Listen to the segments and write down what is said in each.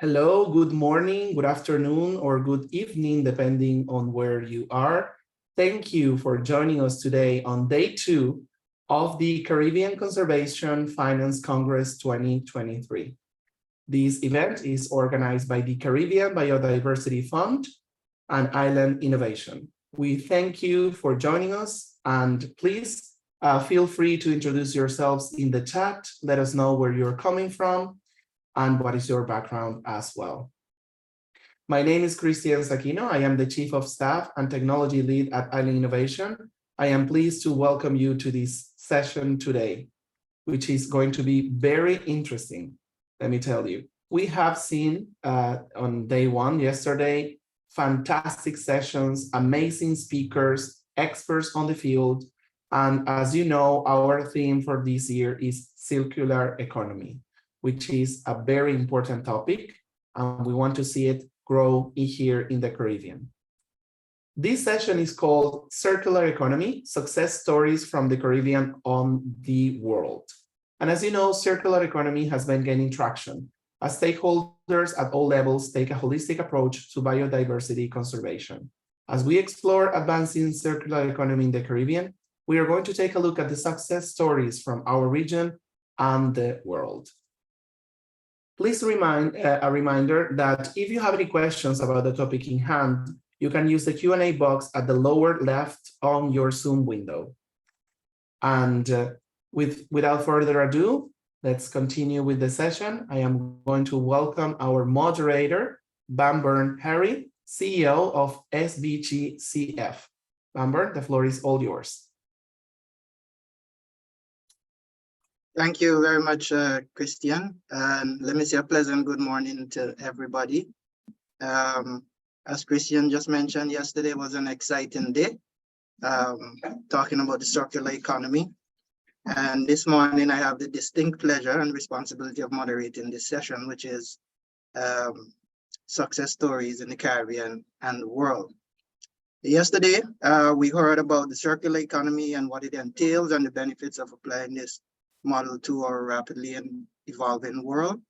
Hello, good morning, good afternoon, or good evening, depending on where you are. Thank you for joining us today on day 2 of the Caribbean Conservation Finance Congress 2023. This event is organized by the Caribbean Biodiversity Fund and Island Innovation. We thank you for joining us, and please feel free to introduce yourselves in the chat. Let us know where you're coming from and what is your background as well. My name is Cristian Saquino. I am the Chief of Staff and Technology Lead at Island Innovation. I am pleased to welcome you to this session today, which is going to be very interesting, let me tell you. We have seen on day 1 yesterday, fantastic sessions, amazing speakers, experts on the field. And as you know, our theme for this year is circular economy, which is a very important topic, and we want to see it grow here in the Caribbean. This session is called Circular Economy, Success Stories from the Caribbean on the World. And as you know, circular economy has been gaining traction as stakeholders at all levels take a holistic approach to biodiversity conservation. As we explore advancing circular economy in the Caribbean, we are going to take a look at the success stories from our region and the world. Please a reminder that if you have any questions about the topic in hand, you can use the Q&A box at the lower left on your Zoom window. And without further ado, let's continue with the session. I am going to welcome our moderator, Bamburn Harry, CEO of SBGCF. Bamburn, the floor is all yours. Thank you very much, Christian. Let me say a pleasant good morning to everybody. As Christian just mentioned, yesterday was an exciting day, talking about the circular economy. And this morning I have the distinct pleasure and responsibility of moderating this session, which is success stories in the Caribbean and the world. Yesterday, we heard about the circular economy and what it entails and the benefits of applying this model to our rapidly evolving world.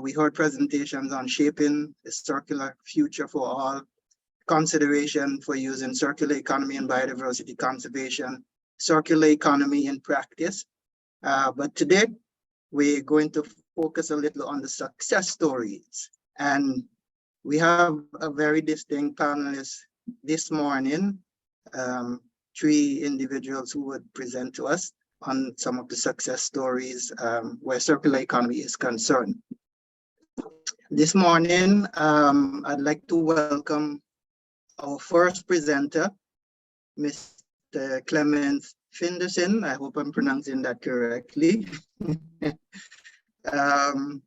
We heard presentations on shaping a circular future for all, consideration for using circular economy and biodiversity conservation, circular economy in practice. But today, we're going to focus a little on the success stories. And we have a very distinct panelist this morning, 3 individuals who would present to us on some of the success stories where circular economy is concerned. This morning, I'd like to welcome our first presenter, Mr. Clement Finderson. I hope I'm pronouncing that correctly. From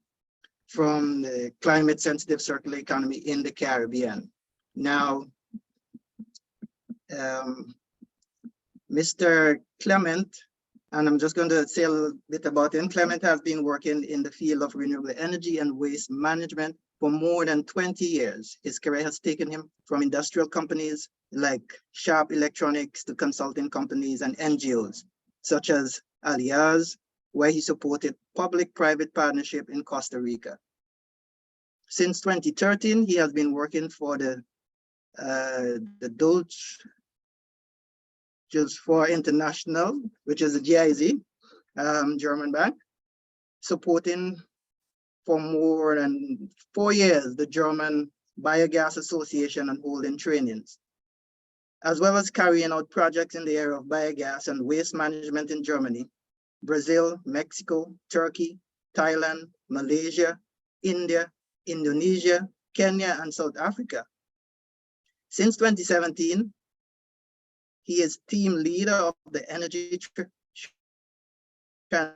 the Climate Sensitive Circular Economy in the Caribbean. Now, Mr. Clement, and I'm just going to say a little bit about him. Clement has been working in the field of renewable energy and waste management for more than 20 years. His career has taken him from industrial companies like Sharp Electronics to consulting companies and NGOs, such as Aliaz, where he supported public-private partnership in Costa Rica. Since 2013, he has been working for the Deutsche for International, which is a GIZ, German bank, supporting for more than 4 years the German Biogas Association and holding trainings, as well as carrying out projects in the area of biogas and waste management in Germany, Brazil, Mexico, Turkey, Thailand, Malaysia, India, Indonesia, Kenya, and South Africa. Since 2017, he is team leader of the energy transition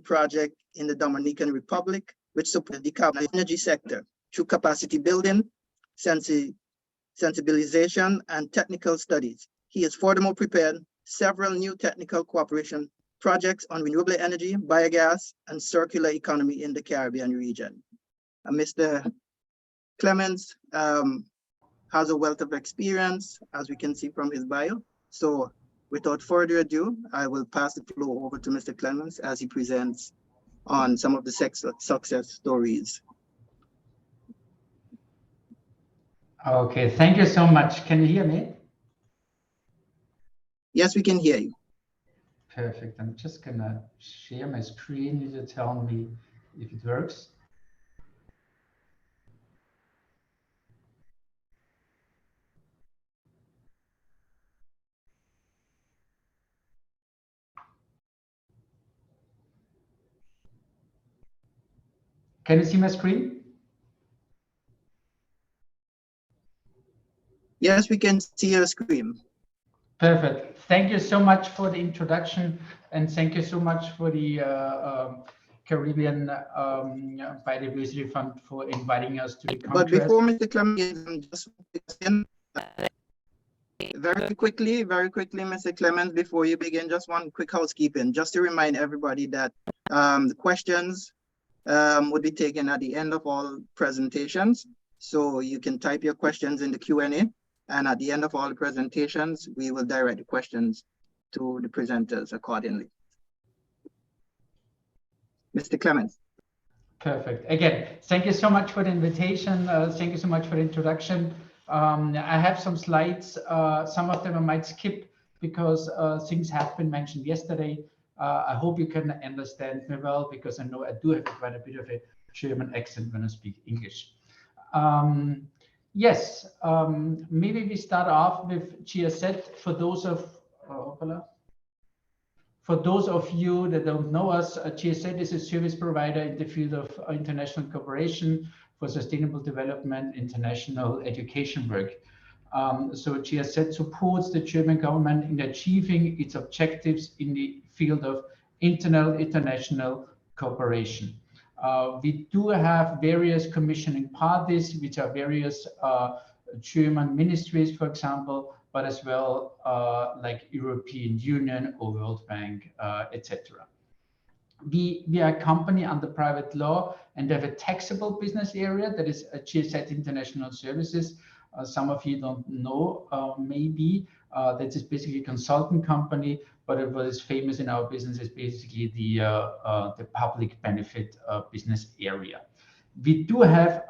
project in the Dominican Republic, which supports the decarbonized energy sector through capacity building, sensibilization, and technical studies. He has furthermore prepared several new technical cooperation projects on renewable energy, biogas, and circular economy in the Caribbean region. Mr. Clements has a wealth of experience, as we can see from his bio. So Without further ado, I will pass the floor over to Mr. Clemens as he presents on some of the success stories. Okay, thank you so much. Can you hear me? Yes, we can hear you. Perfect. I'm just gonna share my screen. You tell me if it works. Can you see my screen? Yes, we can see your screen. Perfect. Thank you so much for the introduction, and thank you so much for the Caribbean Biodiversity Fund for inviting us to the conference. But before Mr. Clemens, just very quickly, Mr. Clemens, before you begin, just one quick housekeeping, just to remind everybody that the questions would be taken at the end of all presentations. So you can type your questions in the Q&A, and at the end of all the presentations, we will direct the questions to the presenters accordingly. Mr. Clemens. Perfect. Again, thank you so much for the invitation. Thank you so much for the introduction. I have some slides. Some of them I might skip because things have been mentioned yesterday. I hope you can understand me well, because I know I do have quite a bit of a German accent when I speak English. Yes, maybe we start off with GSZ. For those of you that don't know us, GSZ is a service provider in the field of international cooperation for sustainable development, international education work. So GSZ supports the German government in achieving its objectives in the field of international cooperation. We do have various commissioning parties, which are various German ministries, for example, but as well like European Union or World Bank, etc. We are a company under private law and have a taxable business area that is a GSZ International Services. Some of you don't know, maybe that is basically a consulting company, but what is famous in our business is basically the public benefit business area. We do have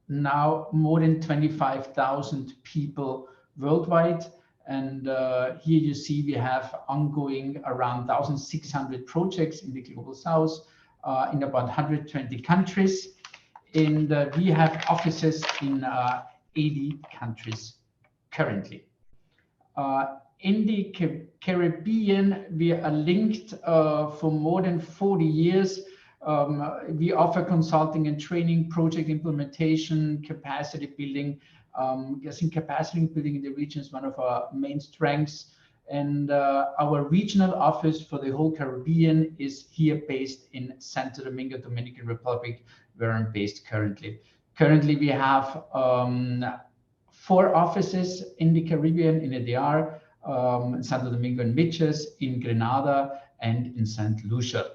now more than 25,000 people worldwide. And here you see we have ongoing around 1,600 projects in the Global South in about 120 countries. And we have offices in 80 countries currently. In the Caribbean, we are linked for more than 40 years. We offer consulting and training, project implementation, capacity building. I think capacity building in the region is one of our main strengths. And our regional office for the whole Caribbean is here based in Santo Domingo, Dominican Republic, where I'm based currently. Currently, we have 4 offices in the Caribbean, in ADR, Santo Domingo and Mitchell, in Grenada, and in St. Lucia.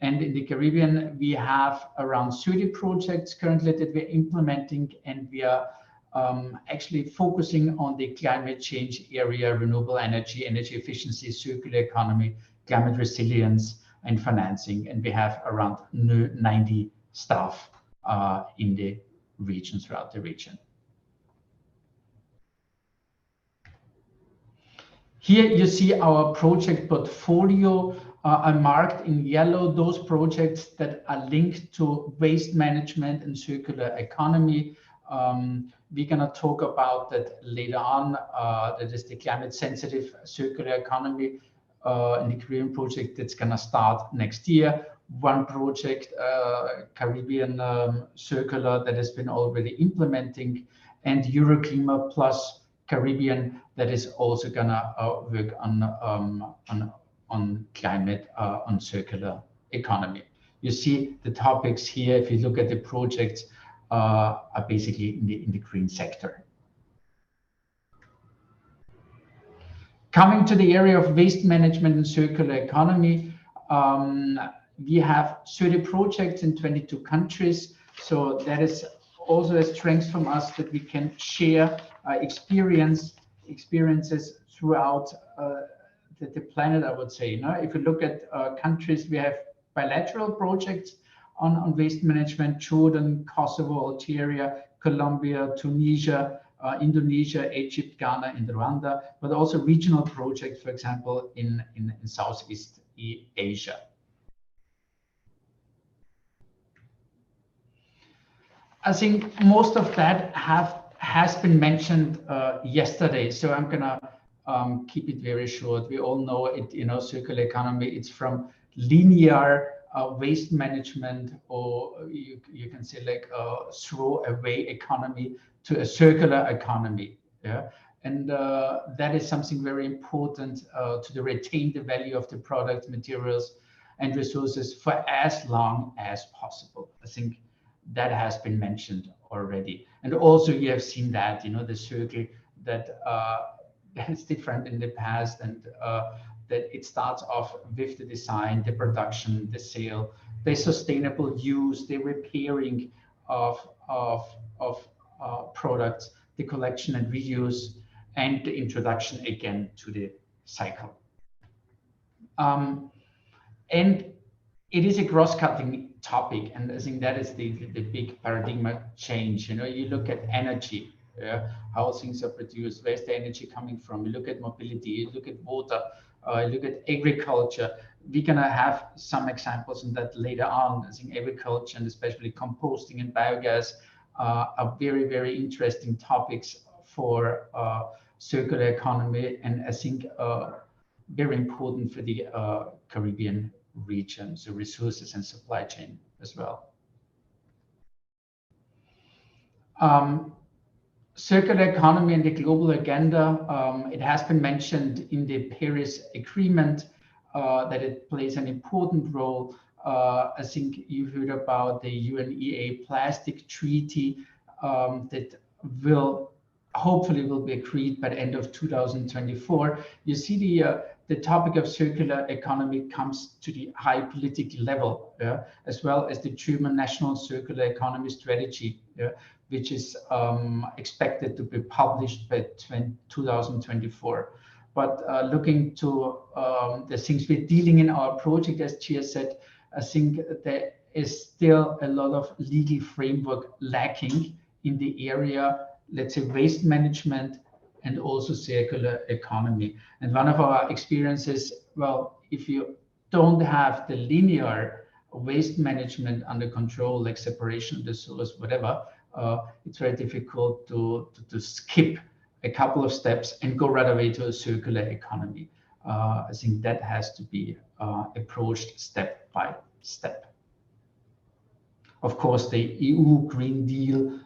And in the Caribbean, we have around 30 projects currently that we're implementing, and we are actually focusing on the climate change area, renewable energy, energy efficiency, circular economy, climate resilience, and financing. And we have around 90 staff in the region, throughout the region. Here you see our project portfolio. I marked in yellow those projects that are linked to waste management and circular economy. We're going to talk about that later on. That is the climate sensitive circular economy in the Caribbean project that's going to start next year. One project, Caribbean circular, that has been already implementing, and Euroclima Plus Caribbean that is also going to work on climate, on circular economy. You see the topics here, if you look at the projects, are basically in the green sector. Coming to the area of waste management and circular economy, we have 30 projects in 22 countries. So that is also a strength from us, that we can share experiences throughout the planet, I would say. You know, if you look at countries, we have bilateral projects on waste management: Jordan, Kosovo, Algeria, Colombia, Tunisia, Indonesia, Egypt, Ghana, and Rwanda, but also regional projects, for example, in Southeast Asia. I think most of that has been mentioned yesterday, so I'm gonna keep it very short. We all know it, you know, circular economy. It's from linear waste management, or you can say like a throw-away economy, to a circular economy. Yeah, and that is something very important to retain the value of the product, materials, and resources for as long as possible. I think that has been mentioned already, and also you have seen that, you know, the circle that is different in the past, and that it starts off with the design, the production, the sale, the sustainable use, the repairing of products, the collection and reuse, and the introduction again to the cycle. And it is a cross-cutting topic, and I think that is the big paradigm change. You know, you look at energy, how things are produced, where's the energy coming from? You look at mobility, you look at water, you look at agriculture. We're gonna have some examples on that later on. I think agriculture, and especially composting and biogas, are very, very interesting topics for circular economy, and I think very important for the Caribbean region, so resources and supply chain as well. Circular economy and the global agenda, it has been mentioned in the Paris Agreement that it plays an important role. I think you heard about the UNEA plastic treaty that hopefully will be agreed by the end of 2024. You see the topic of circular economy comes to the high political level, as well as the German National Circular Economy Strategy, which is expected to be published by 2024. But looking to the things we're dealing in our project, as Chia said, I think there is still a lot of legal framework lacking in the area, let's say, waste management and also circular economy. And one of our experiences, well, if you don't have the linear waste management under control, like separation of the source, whatever, it's very difficult to skip a couple of steps and go right away to a circular economy. I think that has to be approached step by step. Of course, the EU Green Deal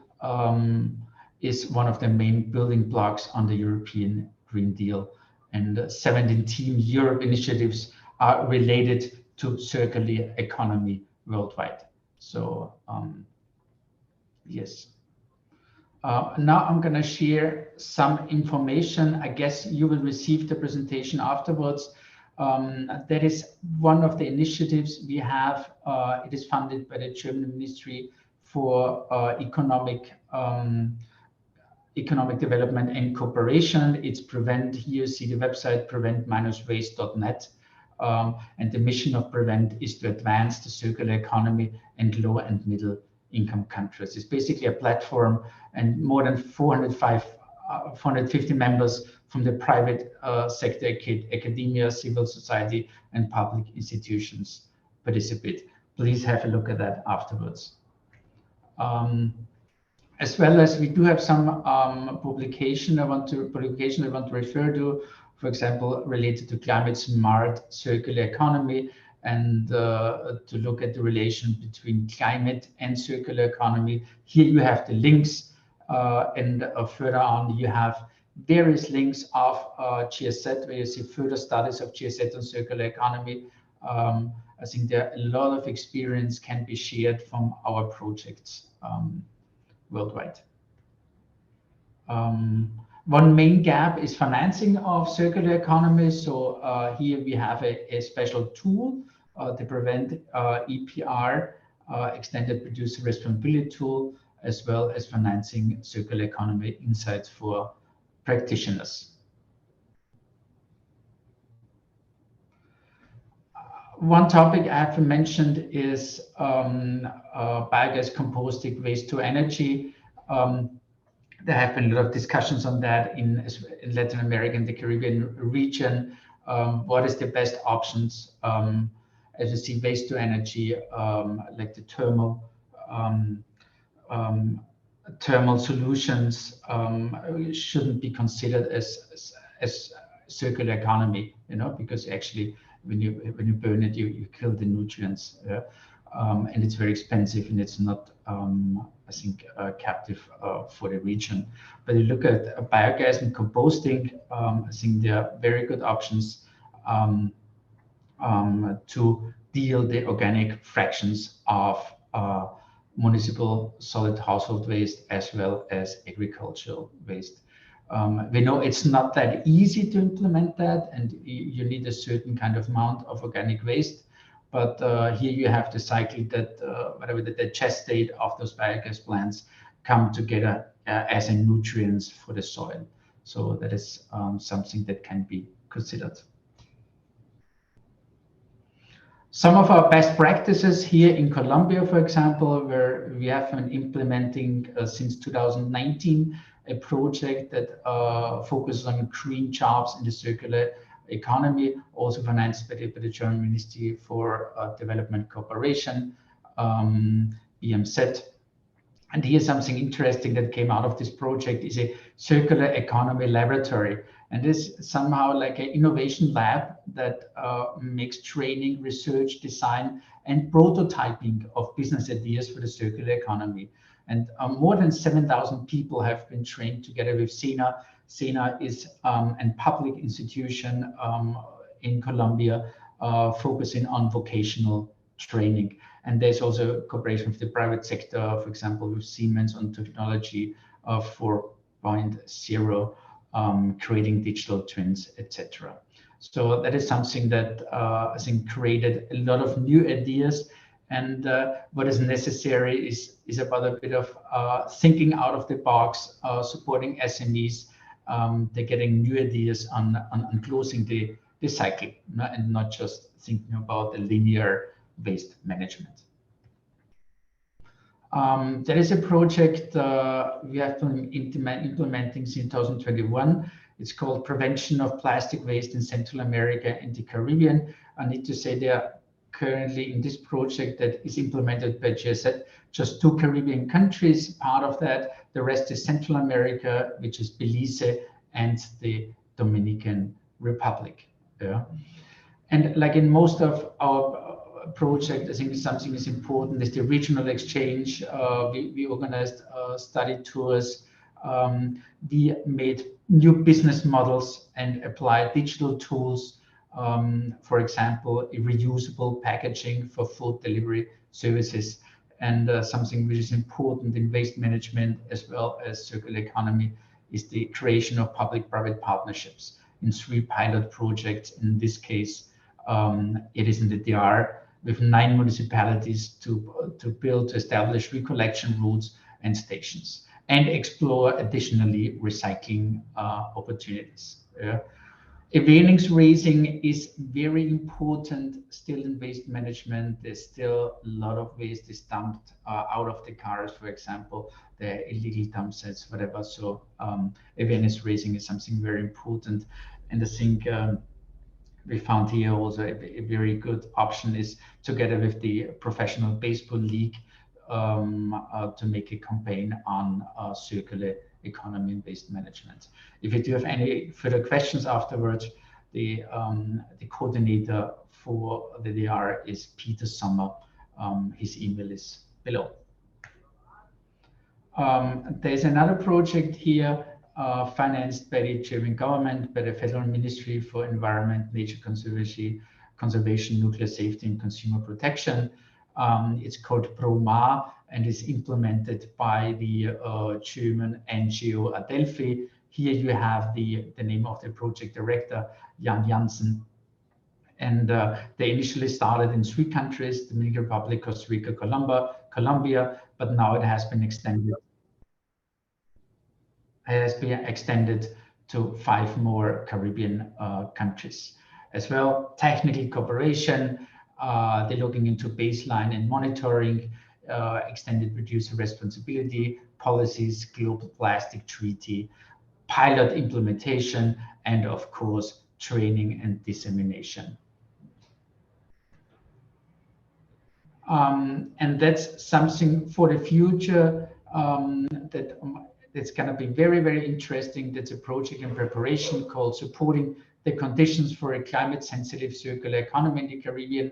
is one of the main building blocks on the European Green Deal, and 17 Europe initiatives are related to circular economy worldwide. So yes. Now I'm going to share some information. I guess you will receive the presentation afterwards. That is one of the initiatives we have. It is funded by the German Ministry for Economic Development and Cooperation. It's Prevent. Here you see the website, prevent-waste.net. And the mission of Prevent is to advance the circular economy in low and middle income countries. It's basically a platform, and more than 450 members from the private sector, academia, civil society, and public institutions participate. Please have a look at that afterwards. As well as we do have some publication I want to refer to, for example, related to climate smart circular economy, and to look at the relation between climate and circular economy. Here you have the links, and further on you have various links of GSZ, where you see further studies of GSZ on circular economy. I think there a lot of experience can be shared from our projects worldwide. One main gap is financing of circular economy. So here we have a special tool, the Prevent EPR, Extended Producer Responsibility Tool, as well as financing circular economy insights for practitioners. One topic I haven't mentioned is biogas composting waste to energy. There have been a lot of discussions on that in Latin America and the Caribbean region. What is the best options? As you see, waste to energy, like the thermal solutions shouldn't be considered as circular economy, because actually when you burn it, you kill the nutrients, and it's very expensive, and it's not I think captive for the region. But you look at biogas and composting, I think there are very good options to deal the organic fractions of municipal solid household waste as well as agricultural waste. We know it's not that easy to implement that, and you need a certain kind of amount of organic waste. But here you have the cycle that whatever the digestate of those biogas plants come together as a nutrients for the soil. So that is something that can be considered. Some of our best practices here in Colombia, for example, where we have been implementing since 2019 a project that focuses on green jobs in the circular economy, also financed by the German Ministry for Development Cooperation, BMZ. And here's something interesting that came out of this project is a circular economy laboratory. And this is somehow like an innovation lab that makes training, research, design, and prototyping of business ideas for the circular economy. And more than 7,000 people have been trained together with SENA. SENA is a public institution in Colombia focusing on vocational training. And there's also cooperation with the private sector, for example, with Siemens on technology of 4.0, creating digital twins, etc. So that is something that I think created a lot of new ideas. And what is necessary is about a bit of thinking out of the box, supporting SMEs. They're getting new ideas on closing the cycle, and not just thinking about the linear waste management. There is a project we have been implementing since 2021. It's called Prevention of Plastic Waste in Central America and the Caribbean. I need to say they are currently in this project that is implemented by GSZ, just 2 Caribbean countries part of that. The rest is Central America, which is Belize and the Dominican Republic. Yeah. And like in most of our project, I think something is important is the regional exchange. We organized study tours. We made new business models and applied digital tools. For example, reusable packaging for food delivery services, and something which is important in waste management as well as circular economy is the creation of public-private partnerships in 3 pilot projects. In this case, it is in the DR with 9 municipalities to establish recollection routes and stations and explore additionally recycling opportunities. Awareness raising is very important still in waste management. There's still a lot of waste is dumped out of the cars, for example, the illegal dump sites, whatever. So awareness raising is something very important. And I think we found here also a very good option is together with the Professional Baseball League to make a campaign on circular economy and waste management. If you do have any further questions afterwards, the coordinator for the DR is Peter Sommer. His email is below. There's another project here financed by the German government, by the Federal Ministry for Environment, Nature Conservation, Nuclear Safety and Consumer Protection. It's called ProMar and is implemented by the German NGO Adelphi. Here you have the name of the project director, Jan Janssen. And they initially started in 3 countries, Dominican Republic, Costa Rica, Colombia, but now it has been extended. It has been extended to 5 more Caribbean countries. As well, technical cooperation, They're looking into baseline and monitoring, extended producer responsibility policies, global plastic treaty, pilot implementation, and of course, training and dissemination. And that's something for the future that's going to be very, very interesting. That's a project in preparation called Supporting the Conditions for a Climate-Sensitive Circular Economy in the Caribbean.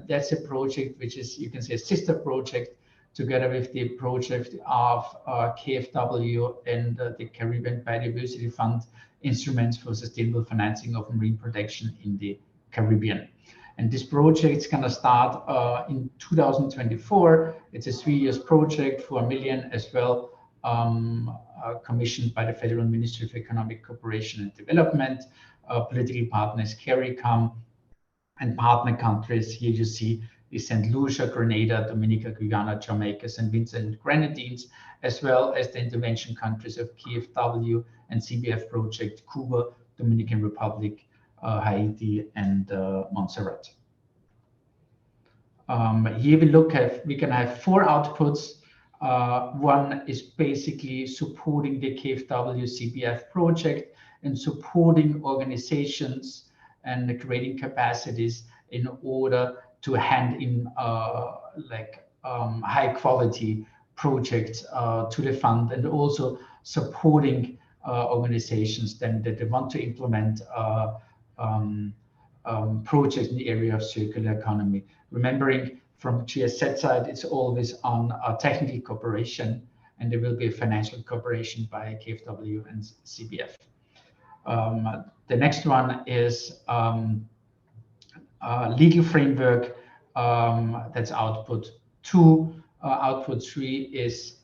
That's a project which is, you can say, a sister project together with the project of KfW and the Caribbean Biodiversity Fund Instruments for Sustainable Financing of Marine Protection in the Caribbean. And this project is going to start in 2024. It's a 3-year project for $1 million as well, commissioned by the Federal Ministry of Economic Cooperation and Development, political partners CARICOM, and partner countries. Here you see the St. Lucia, Grenada, Dominica, Guyana, Jamaica, St. Vincent and Grenadines, as well as the intervention countries of KfW and CBF project, Cuba, Dominican Republic, Haiti, and Montserrat. Here we can have 4 outputs. One is basically supporting the KfW CBF project and supporting organizations and creating capacities in order to hand in high quality projects to the fund, and also supporting organizations then that they want to implement projects in the area of circular economy. Remembering from GSZ side, it's always on technical cooperation, and there will be a financial cooperation by KfW and CBF. The next one is legal framework. That's output 2. Output 3 is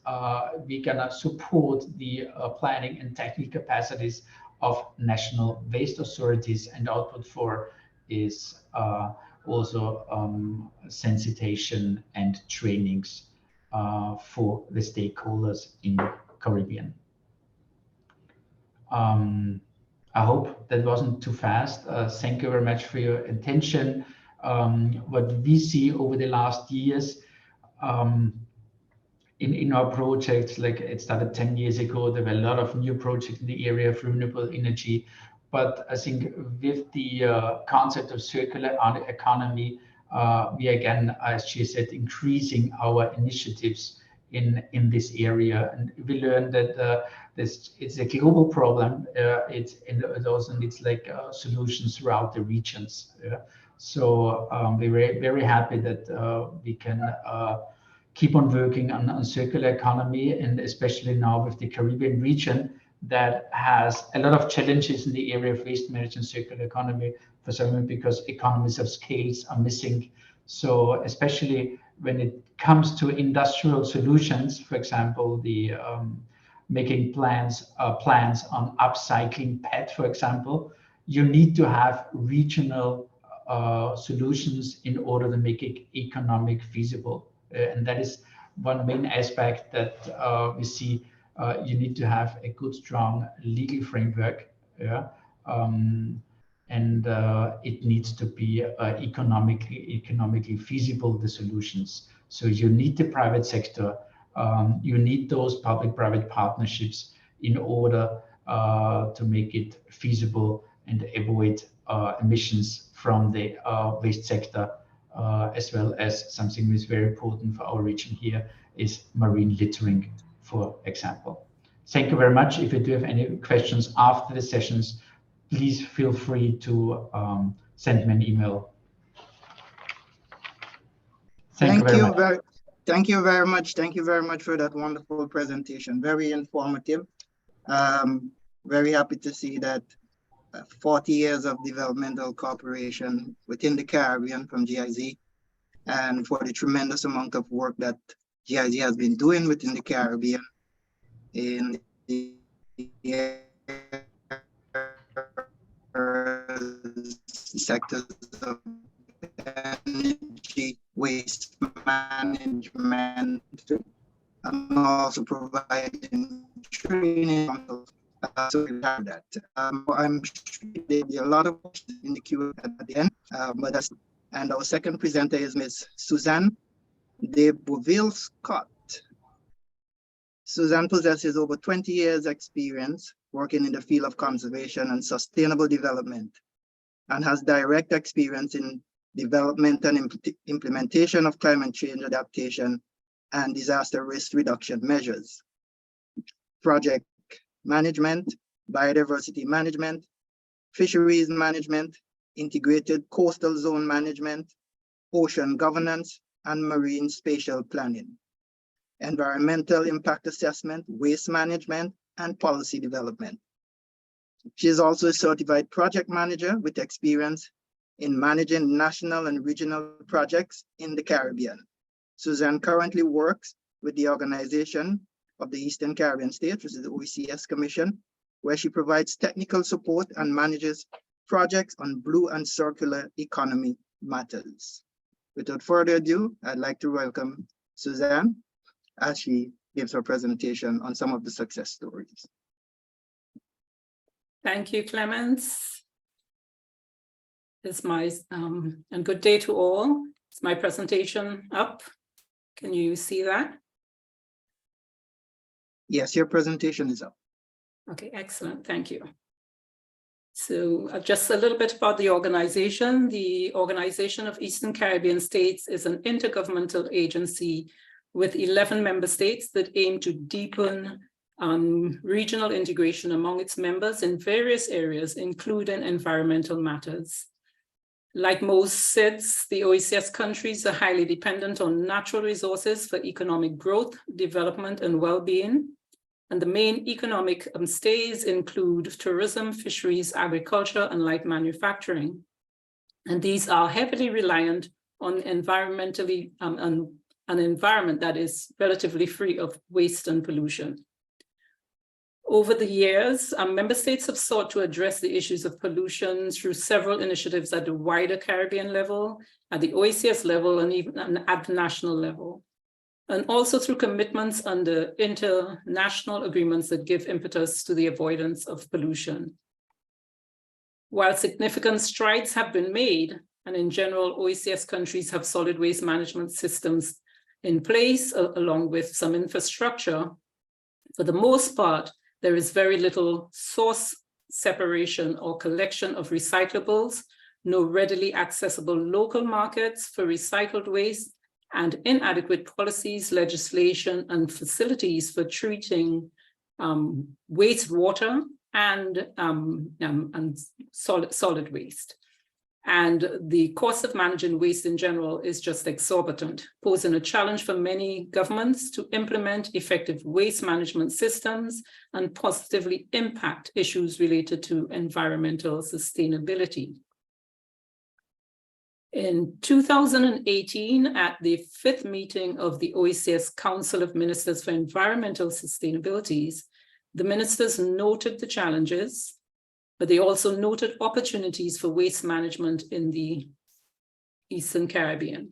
we're gonna support the planning and technical capacities of national waste authorities, and output 4 is also sensitization and trainings for the stakeholders in the Caribbean. I hope that wasn't too fast. Thank you very much for your attention. What we see over the last years in our projects, like it started 10 years ago, there were a lot of new projects in the area of renewable energy. But I think with the concept of circular economy, we again, as she said, increasing our initiatives in this area. And we learned that it's a global problem. It also needs solutions throughout the regions. So we're very, very happy that we can keep on working on circular economy, and especially now with the Caribbean region that has a lot of challenges in the area of waste management, circular economy, for some because economies of scales are missing. So especially when it comes to industrial solutions, for example, the making plans on upcycling PET, for example, you need to have regional solutions in order to make it economic feasible. And that is one main aspect that we see. You need to have a good, strong legal framework, and it needs to be economically feasible, the solutions. So you need the private sector, you need those public-private partnerships in order to make it feasible and avoid emissions from the waste sector, as well as something that is very important for our region here is marine littering, for example. Thank you very much. If you do have any questions after the sessions, please feel free to send me an email. Thank you very much. Thank you very much for that wonderful presentation. Very informative. Very happy to see that 40 years of developmental cooperation within the Caribbean from GIZ, and for the tremendous amount of work that GIZ has been doing within the Caribbean in the sectors of energy, waste management, and also providing training. So we have that. I'm sure there'll be a lot of questions in the queue at the end, but And our second presenter is Ms. Suzanne de Bouville-Scott. Suzanne possesses over 20 years experience working in the field of conservation and sustainable development, and has direct experience in development and implementation of climate change adaptation and disaster risk reduction measures, project management, biodiversity management, fisheries management, integrated coastal zone management, ocean governance, and marine spatial planning, environmental impact assessment, waste management, and policy development. She is also a certified project manager with experience in managing national and regional projects in the Caribbean. Suzanne currently works with the Organization of the Eastern Caribbean States, which is the OECS Commission, where she provides technical support and manages projects on blue and circular economy matters. Without further ado, I'd like to welcome Suzanne as she gives her presentation on some of the success stories. Thank you, Clemens. It's my, and good day to all. Is my presentation up? Can you see that? Yes, your presentation is up. Okay, excellent, thank you. So just a little bit about the organization. The Organization of Eastern Caribbean States is an intergovernmental agency with 11 member states that aim to deepen regional integration among its members in various areas, including environmental matters. Like most SIDS, the OECS countries are highly dependent on natural resources for economic growth, development, and well-being. And the main economic stays include tourism, fisheries, agriculture, and light manufacturing. And these are heavily reliant on environmentally an environment that is relatively free of waste and pollution. Over the years, member states have sought to address the issues of pollution through several initiatives at the wider Caribbean level, at the OECS level, and even at the national level. And also through commitments under international agreements that give impetus to the avoidance of pollution. While significant strides have been made, and in general, OECS countries have solid waste management systems in place, along with some infrastructure, for the most part, there is very little source separation or collection of recyclables, no readily accessible local markets for recycled waste, and inadequate policies, legislation, and facilities for treating wastewater and solid waste. And the cost of managing waste in general is just exorbitant, posing a challenge for many governments to implement effective waste management systems and positively impact issues related to environmental sustainability. In 2018, at the 5th meeting of the OECS Council of Ministers for Environmental Sustainabilities, the ministers noted the challenges, but they also noted opportunities for waste management in the Eastern Caribbean.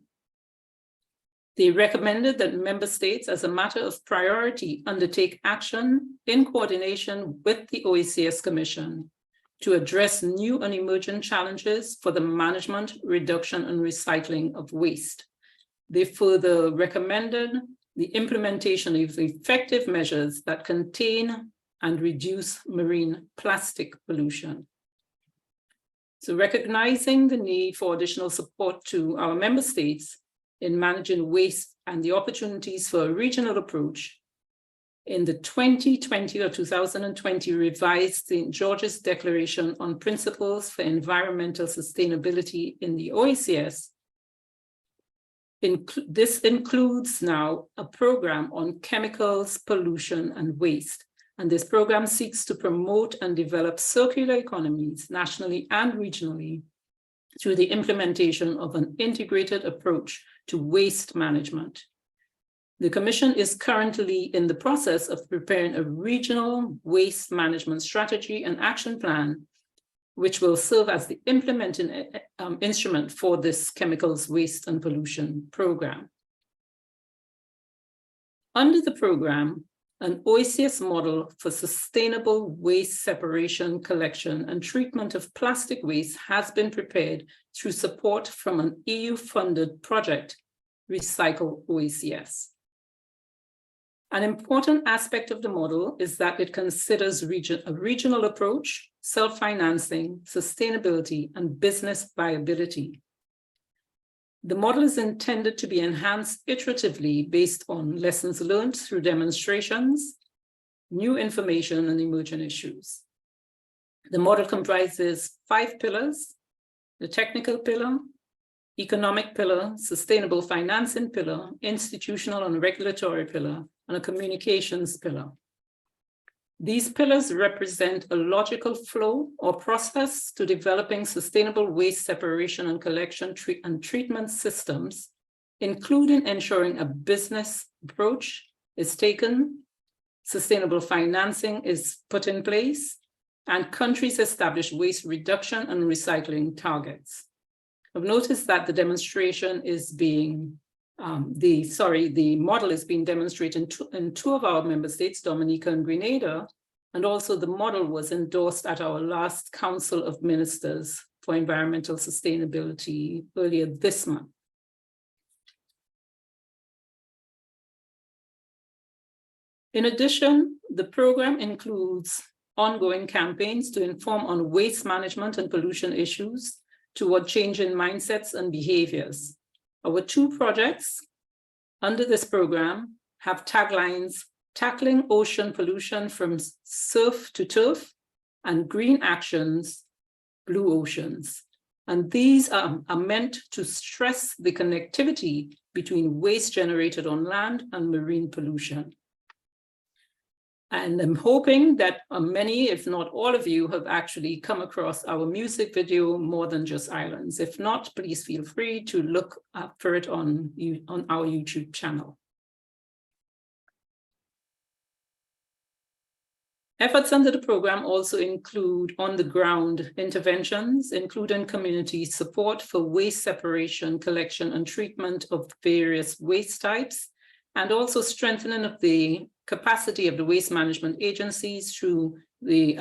They recommended that member states, as a matter of priority, undertake action in coordination with the OECS Commission to address new and emerging challenges for the management, reduction, and recycling of waste. They further recommended the implementation of effective measures that contain and reduce marine plastic pollution. So recognizing the need for additional support to our member states in managing waste and the opportunities for a regional approach, in the 2020 revised St. George's Declaration on Principles for Environmental Sustainability in the OECS, this includes now a program on chemicals, pollution, and waste. And this program seeks to promote and develop circular economies nationally and regionally through the implementation of an integrated approach to waste management. The Commission is currently in the process of preparing a regional waste management strategy and action plan, which will serve as the implementing instrument for this chemicals, waste, and pollution program. Under the program, an OECS model for sustainable waste separation, collection, and treatment of plastic waste has been prepared through support from an EU-funded project, Recycle OECS. An important aspect of the model is that it considers a regional approach, self-financing, sustainability, and business viability. The model is intended to be enhanced iteratively based on lessons learned through demonstrations, new information, and emerging issues. The model comprises 5 pillars: the technical pillar, economic pillar, sustainable financing pillar, institutional and regulatory pillar, and a communications pillar. These pillars represent a logical flow or process to developing sustainable waste separation and collection and treatment systems, including ensuring a business approach is taken, sustainable financing is put in place, and countries establish waste reduction and recycling targets. I've noticed that the demonstration is being, the model is being demonstrated in 2 of our member states, Dominica and Grenada, and also the model was endorsed at our last Council of Ministers for Environmental Sustainability earlier this month. In addition, the program includes ongoing campaigns to inform on waste management and pollution issues toward changing mindsets and behaviors. Our 2 projects under this program have taglines: tackling ocean pollution from surf to turf, and green actions, blue oceans. And these are meant to stress the connectivity between waste generated on land and marine pollution. And I'm hoping that many, if not all of you, have actually come across our music video, More Than Just Islands. If not, please feel free to look for it on our YouTube channel. Efforts under the program also include on-the-ground interventions, including community support for waste separation, collection, and treatment of various waste types, and also strengthening of the capacity of the waste management agencies through the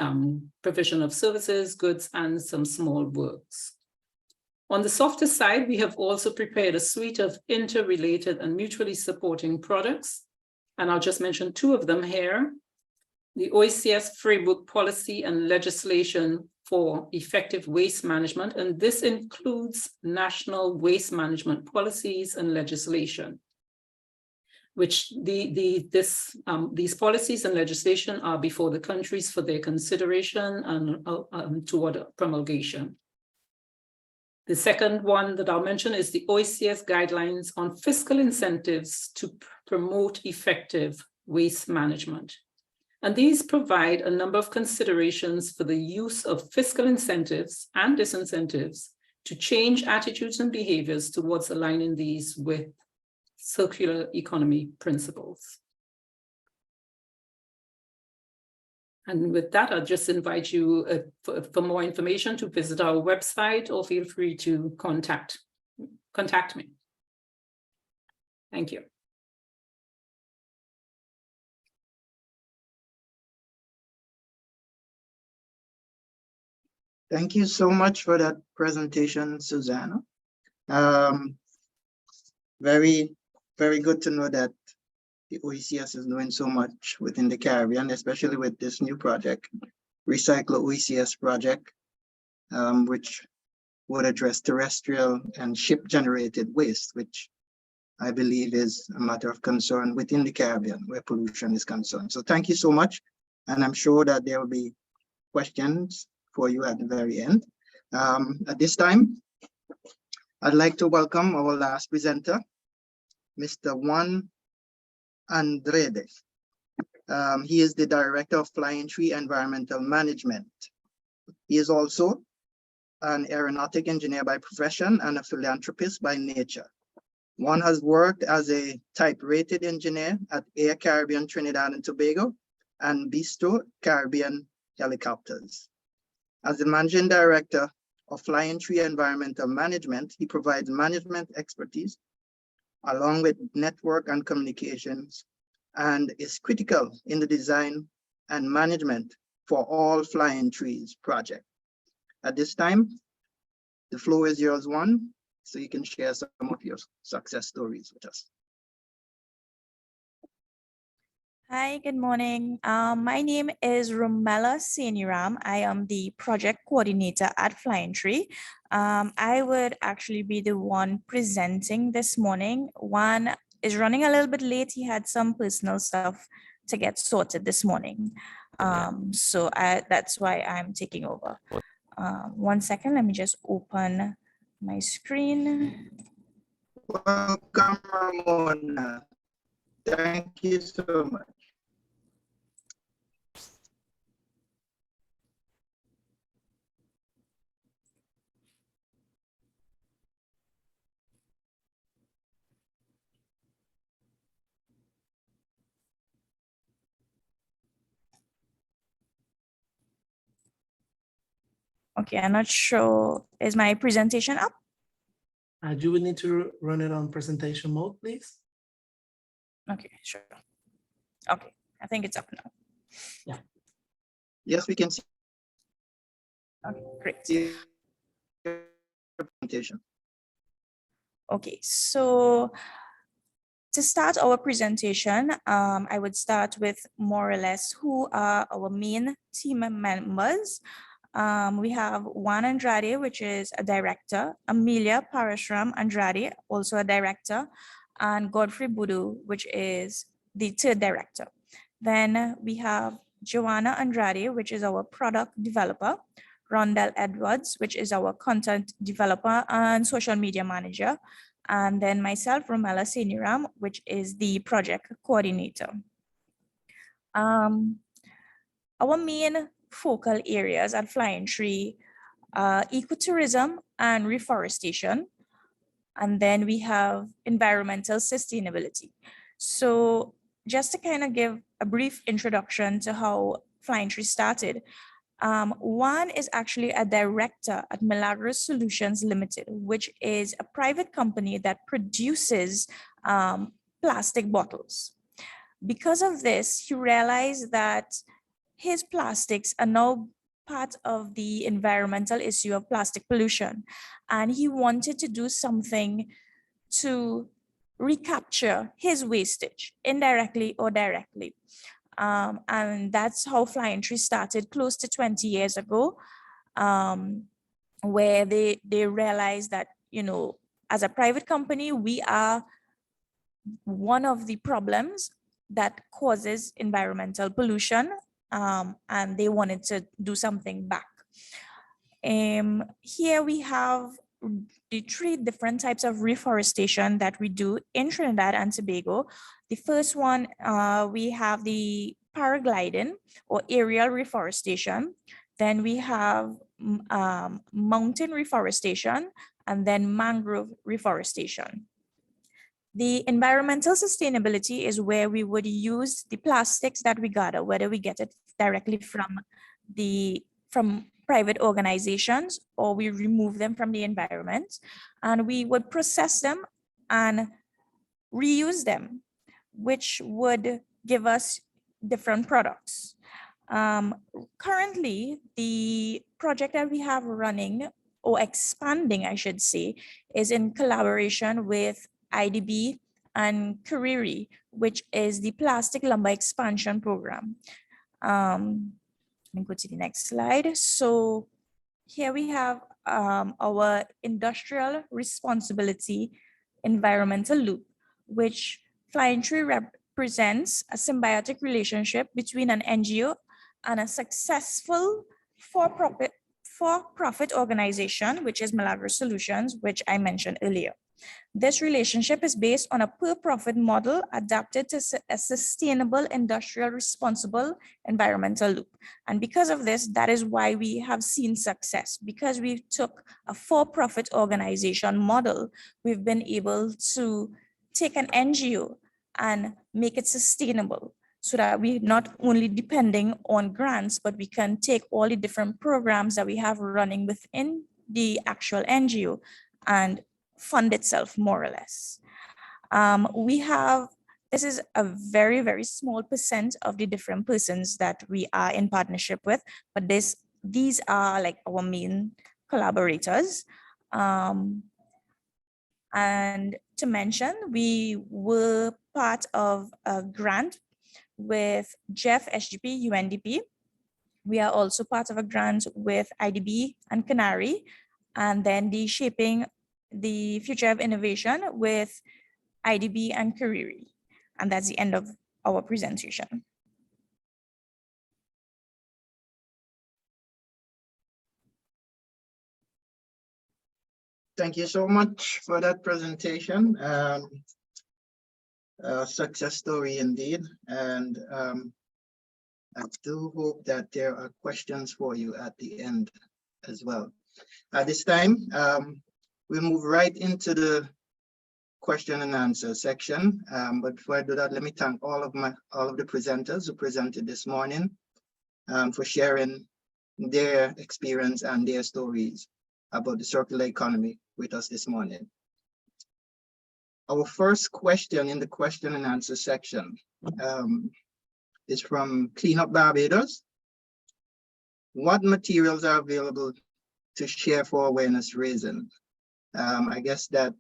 provision of services, goods, and some small works. On the softer side, we have also prepared a suite of interrelated and mutually supporting products, and I'll just mention 2 of them here. The OECS Framework Policy and Legislation for Effective Waste Management, and this includes national waste management policies and legislation, which these policies and legislation are before the countries for their consideration and toward promulgation. The second one that I'll mention is the OECS Guidelines on Fiscal Incentives to Promote Effective Waste Management. And these provide a number of considerations for the use of fiscal incentives and disincentives to change attitudes and behaviors towards aligning these with circular economy principles. And with that, I'll just invite you for more information to visit our website, or feel free to contact me. Thank you. Thank you so much for that presentation, Susanna. Very good to know that the OECS is doing so much within the Caribbean, especially with this new project, Recycle OECS project, which would address terrestrial and ship-generated waste, which I believe is a matter of concern within the Caribbean where pollution is concerned. So thank you so much. And I'm sure that there will be questions for you at the very end. At this time, I'd like to welcome our last presenter, Mr. Juan Andrade. He is the Director of Flying Tree Environmental Management. He is also an aeronautic engineer by profession and a philanthropist by nature. Juan has worked as a type-rated engineer at Air Caribbean Trinidad and Tobago and Besto Caribbean Helicopters. As the Managing Director of Flying Tree Environmental Management, he provides management expertise along with network and communications and is critical in the design and management for all Flying Trees project. At this time, the floor is yours, Juan, so you can share some of your success stories with us. Hi, good morning. My name is Romella Seniram. I am the project coordinator at Flying Tree. I would actually be the one presenting this morning. Juan is running a little bit late. He had some personal stuff to get sorted this morning. So that's why I'm taking over. 1 second, let me just open my screen. Welcome, Ramona. Thank you so much. Okay, I'm not sure. Is my presentation up? You would need to run it on presentation mode, please. Okay, sure. Okay, I think it's up now. Yeah. Yes, we can see Okay, great. your presentation. Okay, so to start our presentation, I would start with more or less who are our main team members. We have Juan Andrade, which is a director, Amelia Parashram Andrade, also a director, and Godfrey Budu, which is the third director. Then we have Joanna Andrade, which is our product developer, Rondell Edwards, which is our content developer and social media manager, and then myself, Romella Seniram, which is the project coordinator. Our main focal areas at Flying Tree are ecotourism and reforestation. And then we have environmental sustainability. So just to kind of give a brief introduction to how Flying Tree started, Juan is actually a director at Milagros Solutions Limited, which is a private company that produces plastic bottles. Because of this, he realized that his plastics are now part of the environmental issue of plastic pollution. And he wanted to do something to recapture his wastage, indirectly or directly. And that's how Flying Tree started close to 20 years ago, where they realized that, you know, as a private company, we are one of the problems that causes environmental pollution, and they wanted to do something back. Here we have the 3 different types of reforestation that we do in Trinidad and Tobago. The first one, we have the paragliding or aerial reforestation. Then we have mountain reforestation, and then mangrove reforestation. The environmental sustainability is where we would use the plastics that we gather, whether we get it directly from private organizations or we remove them from the environment, and we would process them and reuse them, which would give us different products. Currently, the project that we have running, or expanding, I should say, is in collaboration with IDB and Kariri, which is the Plastic Lumber Expansion Program. Let me go to the next slide. So here we have our industrial responsibility environmental loop, which Flying Tree represents a symbiotic relationship between an NGO and a successful for-profit organization, which is Milagros Solutions, which I mentioned earlier. This relationship is based on a per-profit model adapted to a sustainable, industrial, responsible environmental loop. And because of this, that is why we have seen success. Because we took a for-profit organization model, we've been able to take an NGO and make it sustainable, so that we're not only depending on grants, but we can take all the different programs that we have running within the actual NGO and fund itself more or less. We have This is a very, very small percent of the different persons that we are in partnership with, but these are like our main collaborators. And to mention, we were part of a grant with Jeff, SGP, UNDP. We are also part of a grant with IDB and Canary, and then the Shaping the Future of Innovation with IDB and Kariri. And that's the end of our presentation. Thank you so much for that presentation. Success story indeed. And I do hope that there are questions for you at the end as well. At this time, we'll move right into the question and answer section. But before I do that, let me thank all of the presenters who presented this morning for sharing their experience and their stories about the circular economy with us this morning. Our first question in the question and answer section is from Cleanup Barbados. What materials are available to share for awareness raising? I guess that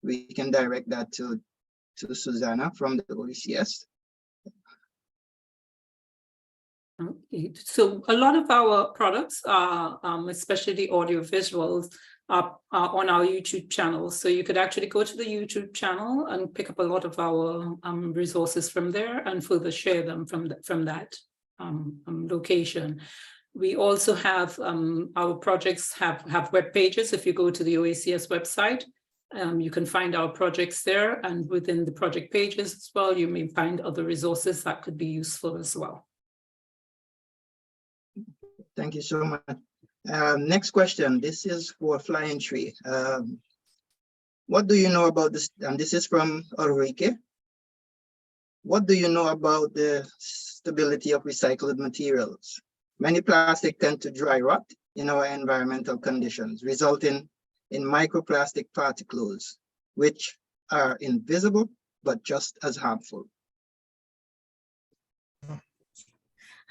we can direct that to Susanna from the OECS. Okay. So a lot of our products are, especially audio visuals, are on our YouTube channel. So you could actually go to the YouTube channel and pick up a lot of our resources from there and further share them from that location. We also have our projects have web pages. If you go to the OECS website, you can find our projects there, and within the project pages as well, you may find other resources that could be useful as well. Thank you so much. Next question. This is for Flying Tree. What do you know about this? And this is from Ulrike. What do you know about the stability of recycled materials? Many plastic tend to dry rot in our environmental conditions, resulting in microplastic particles, which are invisible but just as harmful.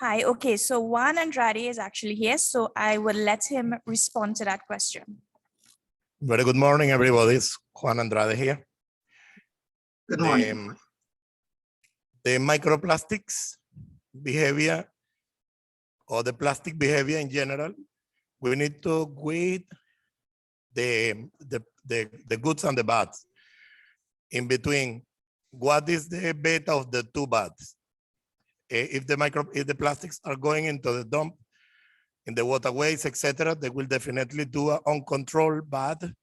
Hi, okay, so Juan Andrade is actually here, so I will let him respond to that question. Very good morning, everybody. It's Juan Andrade here. Good morning. The microplastics behavior, or the plastic behavior in general, we need to weigh the goods and the bads. In between, what is the beta of the two bads? If the plastics are going into the dump, in the waterways, etc., they will definitely do an uncontrolled bad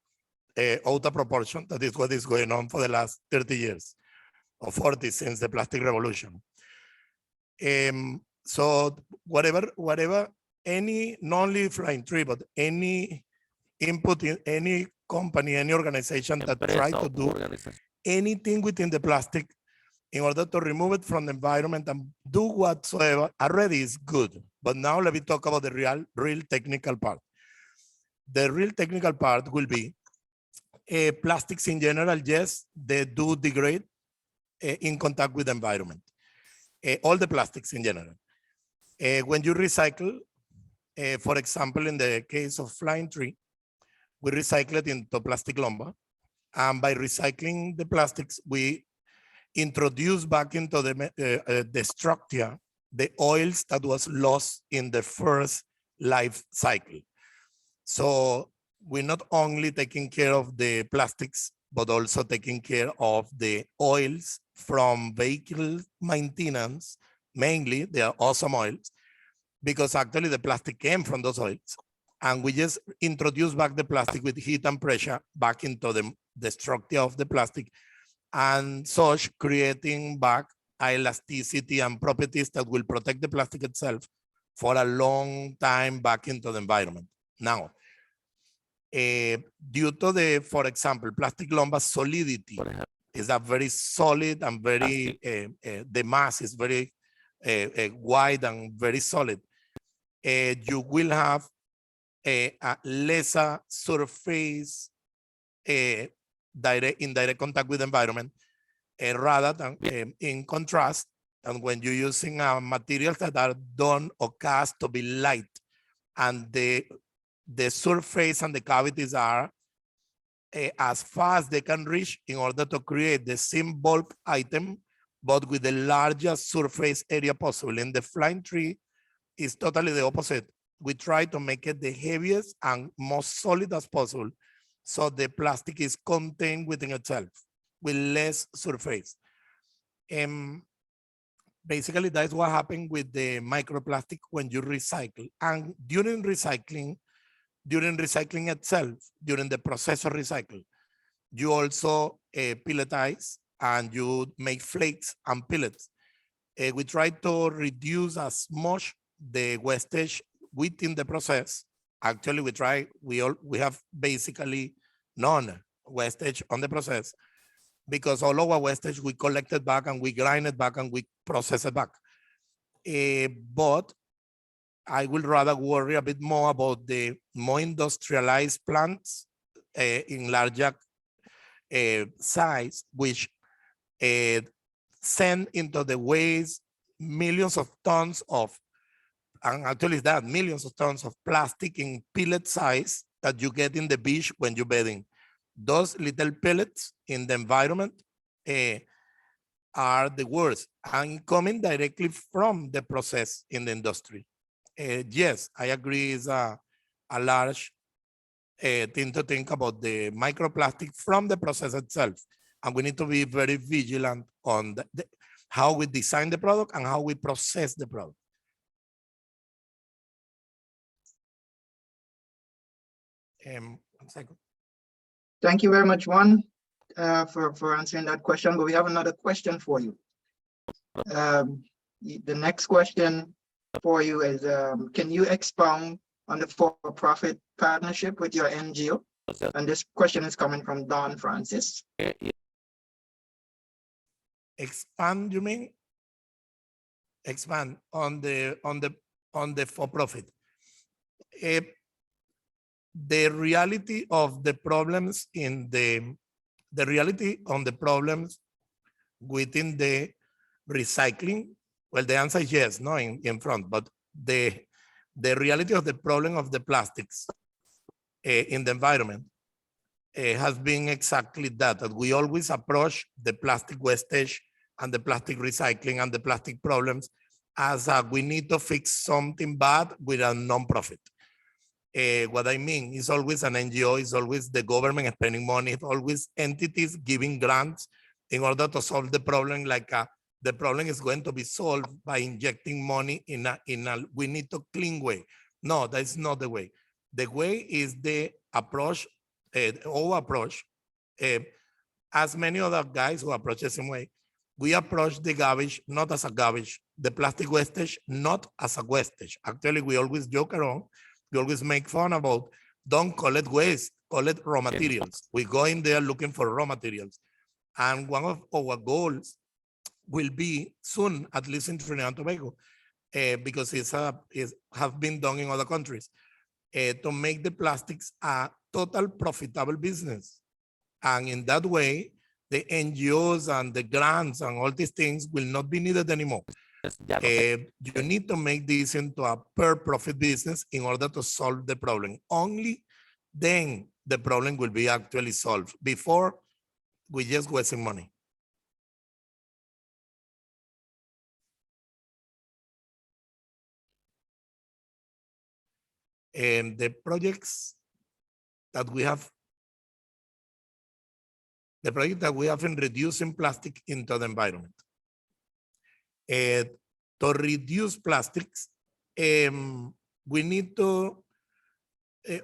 out of proportion. That is what is going on for the last 30 years or 40 since the plastic revolution. So whatever any, not only Flying Tree, but any input in any company, any organization that try to do anything within the plastic in order to remove it from the environment and do whatsoever already is good. But now let me talk about the real technical part. The real technical part will be plastics in general. Yes, they do degrade in contact with the environment. All the plastics in general. When you recycle, for example, in the case of Flying Tree, we recycle it into plastic lumber. And by recycling the plastics, we introduce back into the structure the oils that was lost in the first life cycle. So we're not only taking care of the plastics, but also taking care of the oils from vehicle maintenance. Mainly, they are awesome oils, because actually the plastic came from those oils. And we just introduce back the plastic with heat and pressure back into the structure of the plastic, and such creating back elasticity and properties that will protect the plastic itself for a long time back into the environment. Now, due to the, for example, plastic lumber solidity is a very solid and very, the mass is very wide and very solid. You will have a lesser surface indirect contact with the environment, rather than in contrast, and when you're using materials that are done or cast to be light, and the surface and the cavities are as far as they can reach in order to create the same bulk item, but with the largest surface area possible. In the flying tree, is totally the opposite. We try to make it the heaviest and most solid as possible, so the plastic is contained within itself with less surface. Basically, that's what happened with the microplastic when you recycle. And during recycling itself, during the process of recycle, you also pelletize and you make flakes and pellets. We try to reduce as much the wastage within the process. Actually, we have basically none wastage on the process, because all our wastage we collect it back and we grind it back and we process it back. But I would rather worry a bit more about the more industrialized plants in larger size, which send into the waste millions of tons of, and actually that millions of tons of plastic in pellet size that you get in the beach when you're bathing. Those little pellets in the environment are the worst, and coming directly from the process in the industry. Yes, I agree, is a large thing to think about the microplastic from the process itself. And we need to be very vigilant on how we design the product and how we process the product. One second. Thank you very much, Juan, for answering that question. But we have another question for you. The next question for you is, can you expound on the for-profit partnership with your NGO? And this question is coming from Don Francis. Expand, you mean? Expand on the for-profit. The reality of the problems the reality on the problems within the recycling, well, the answer is yes, no, in front, but the reality of the problem of the plastics in the environment has been exactly that we always approach the plastic wastage and the plastic recycling and the plastic problems as we need to fix something bad with a non-profit. What I mean is always an NGO, is always the government spending money, it's always entities giving grants in order to solve the problem, like the problem is going to be solved by injecting money in a we need to clean way. No, that's not the way. The way is the approach, our approach, as many other guys who approach the same way. We approach the garbage not as a garbage, the plastic wastage not as a wastage. Actually, we always joke around. We always make fun about, don't call it waste, call it raw materials. We go in there looking for raw materials. And one of our goals will be soon, at least in Trinidad and Tobago, because it have been done in other countries, to make the plastics a total profitable business. And in that way, the NGOs and the grants and all these things will not be needed anymore. You need to make this into a per-profit business in order to solve the problem. Only then the problem will be actually solved. Before, we just wasting money. And the projects that we have, in reducing plastic into the environment. To reduce plastics, we need to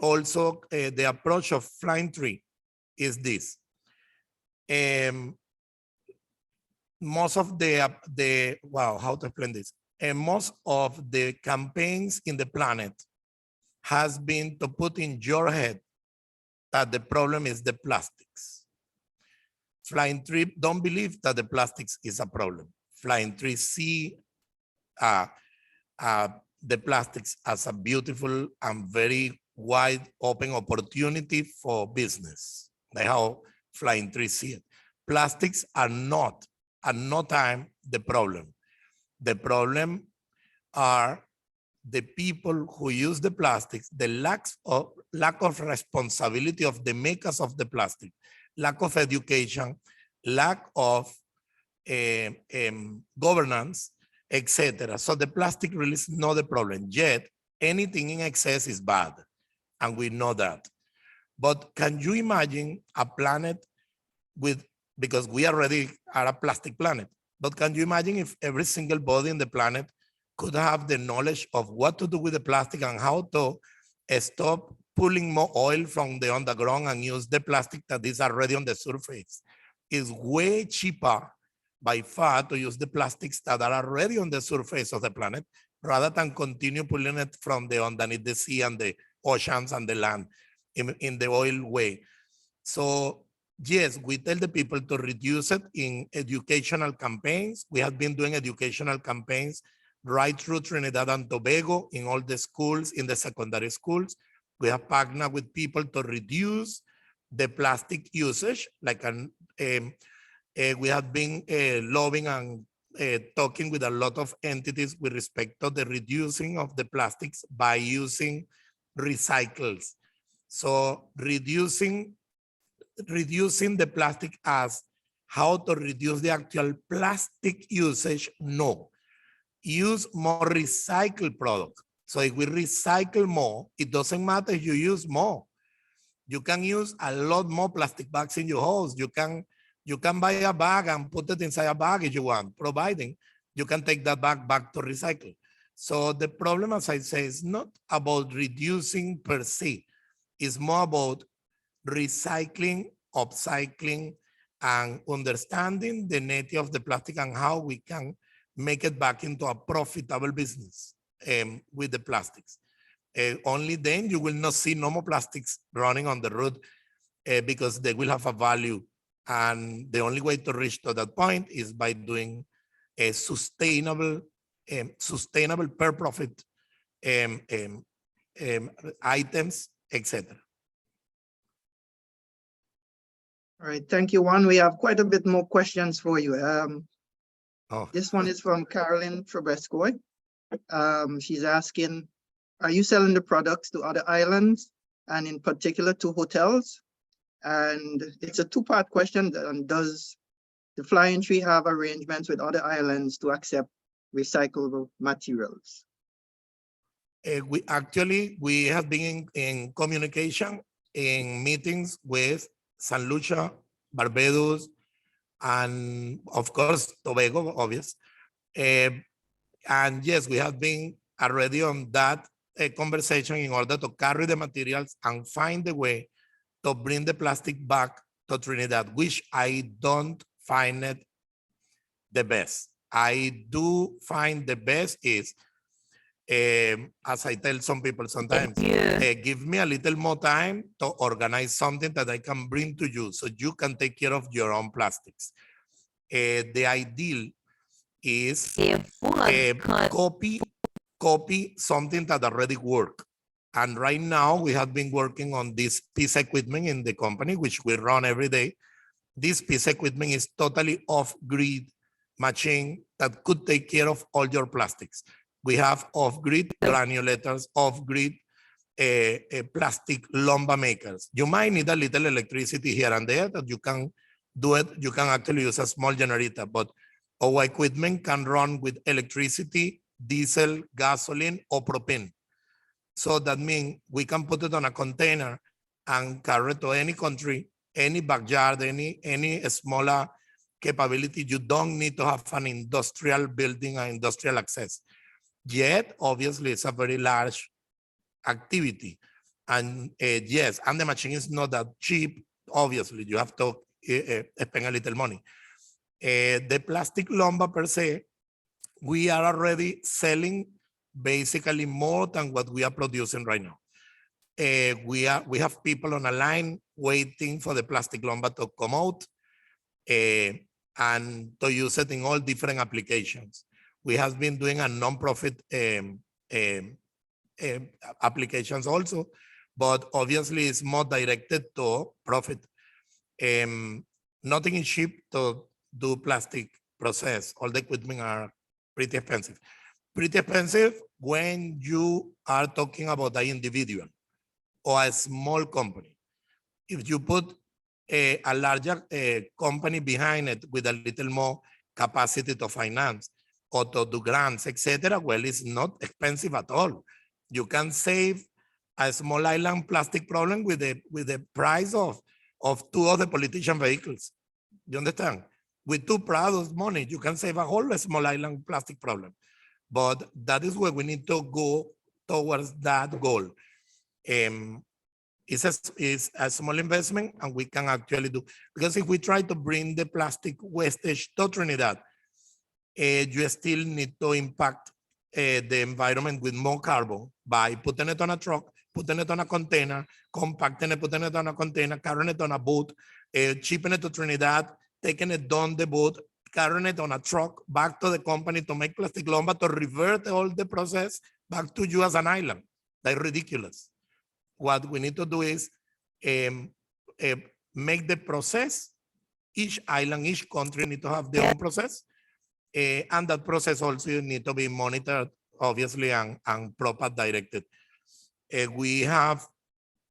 also, the approach of flying tree is this. Most of how to explain this? Most of the campaigns in the planet has been to put in your head that the problem is the plastics. Flying tree don't believe that the plastics is a problem. Flying tree see the plastics as a beautiful and very wide open opportunity for business. That's how flying tree see it. plastics are not, at no time, the problem. The problem are the people who use the plastics, the lack of responsibility of the makers of the plastic, lack of education, lack of governance, etc. So the plastic really is not the problem. Yet anything in excess is bad, and we know that. But can you imagine a planet with, because we already are a plastic planet, but can you imagine if every single body in the planet could have the knowledge of what to do with the plastic and how to stop pulling more oil from the underground and use the plastic that is already on the surface? It's way cheaper by far to use the plastics that are already on the surface of the planet rather than continue pulling it from the underneath the sea and the oceans and the land in the oil way. So yes, we tell the people to reduce it in educational campaigns. We have been doing educational campaigns right through Trinidad and Tobago in all the schools, in the secondary schools. We have partnered with people to reduce the plastic usage. Like we have been lobbying and talking with a lot of entities with respect to the reducing of the plastics by using recycles. So reducing the plastic as how to reduce the actual plastic usage, no. Use more recycled product. So if we recycle more, it doesn't matter if you use more. You can use a lot more plastic bags in your house. You can buy a bag and put it inside a bag if you want, providing you can take that bag back to recycle. So the problem, as I say, is not about reducing per se. It's more about recycling, upcycling, and understanding the nature of the plastic and how we can make it back into a profitable business with the plastics. Only then you will not see no more plastics running on the road because they will have a value. And the only way to reach to that point is by doing a sustainable per profit items, etc. All right, thank you, Juan. We have quite a bit more questions for you. This one is from Carolyn Trubescoy. She's asking, are you selling the products to other islands and in particular to hotels? And it's a two-part question. Does the Flying Tree have arrangements with other islands to accept recyclable materials? We have been in communication, in meetings with San Lucia, Barbados, and of course, Tobago, obvious. And yes, we have been already on that conversation in order to carry the materials and find a way to bring the plastic back to Trinidad, which I don't find it the best. I do find the best is, as I tell some people sometimes, give me a little more time to organize something that I can bring to you so you can take care of your own plastics. The ideal is copy something that already works. And right now we have been working on this piece of equipment in the company, which we run every day. This piece of equipment is totally off-grid machine that could take care of all your plastics. We have off-grid granulators, off-grid plastic lumber makers. You might need a little electricity here and there that you can do it. You can actually use a small generator, but our equipment can run with electricity, diesel, gasoline, or propane. So that means we can put it on a container and carry it to any country, any backyard, any smaller capability. You don't need to have an industrial building and industrial access. Yet, obviously, it's a very large activity. And yes, and the machine is not that cheap. Obviously, you have to spend a little money. The plastic lumber per se, we are already selling basically more than what we are producing right now. We have people on a line waiting for the plastic lumber to come out and to use it in all different applications. We have been doing a non-profit applications also, but obviously it's more directed to profit. nothing is cheap to do plastic process. All the equipment are pretty expensive. Pretty expensive when you are talking about an individual or a small company. If you put a larger company behind it with a little more capacity to finance or to do grants, etc., well, it's not expensive at all. You can save a small island plastic problem with the price of 2 other politician vehicles. You understand? With 2 products money, you can save a whole small island plastic problem. But that is where we need to go towards that goal. It's a small investment, and we can actually do, because if we try to bring the plastic wastage to Trinidad, you still need to impact the environment with more carbon by putting it on a truck, putting it on a container, compacting it, putting it on a container, carrying it on a boat, shipping it to Trinidad, taking it down the boat, carrying it on a truck back to the company to make plastic lumber, to revert all the process back to you as an island. That's ridiculous. What we need to do is make the process, each island, each country need to have their own process. And that process also need to be monitored, obviously, and proper directed. We have,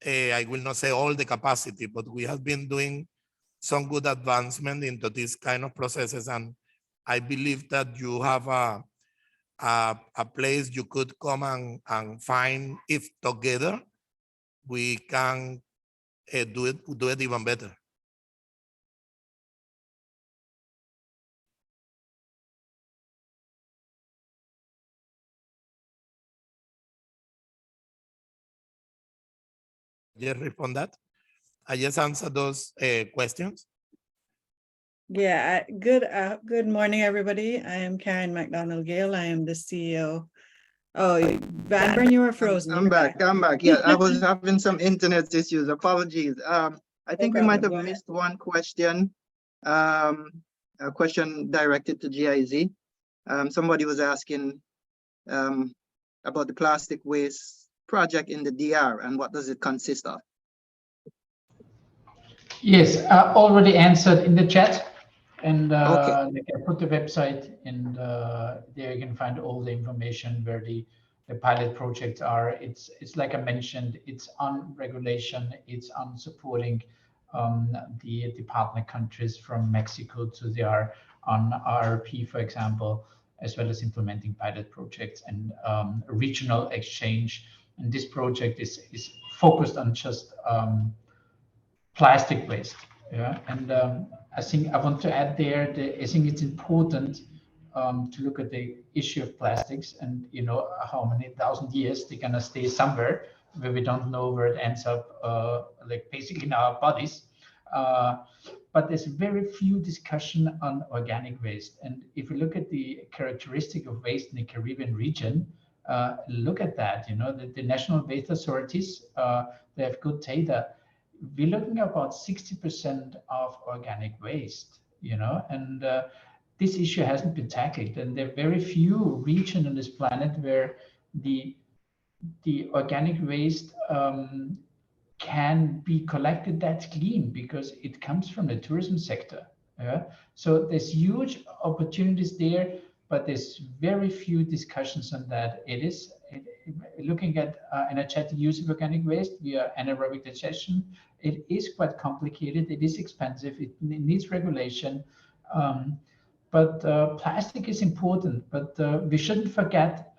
I will not say all the capacity, but we have been doing some good advancement into these kind of processes. And I believe that you have a place you could come and find, if together we can do it even better. Just respond that. I just answered those questions. Yeah, good morning, everybody. I am Karen McDonald Gale. I am the CEO. Oh, Van Burn, you were frozen. I'm back. Yeah, I was having some internet issues. Apologies. I think we might have missed one question. A question directed to GIZ. Somebody was asking about the plastic waste project in the DR and what does it consist of? Yes, already answered in the chat, and Okay. they can put the website, and there you can find all the information where the pilot projects are. It's like I mentioned, it's on regulation, it's on supporting the partner countries from Mexico to there on RRP, for example, as well as implementing pilot projects and regional exchange. And this project is focused on just plastic waste. Yeah, and I think I want to add there that I think it's important to look at the issue of plastics, and you know how many thousand years they're gonna stay somewhere where we don't know where it ends up, like basically in our bodies. But there's very few discussion on organic waste. And if you look at the characteristic of waste in the Caribbean region, look at that. You know, the national waste authorities, they have good data. We're looking at about 60% of organic waste, you know, and this issue hasn't been tackled. And there are very few regions on this planet where the organic waste can be collected that clean, because it comes from the tourism sector. Yeah? So there's huge opportunities there, but there's very few discussions on that. Looking at energetic use of organic waste via anaerobic digestion, it is quite complicated. It is expensive. It needs regulation. But plastic is important. But we shouldn't forget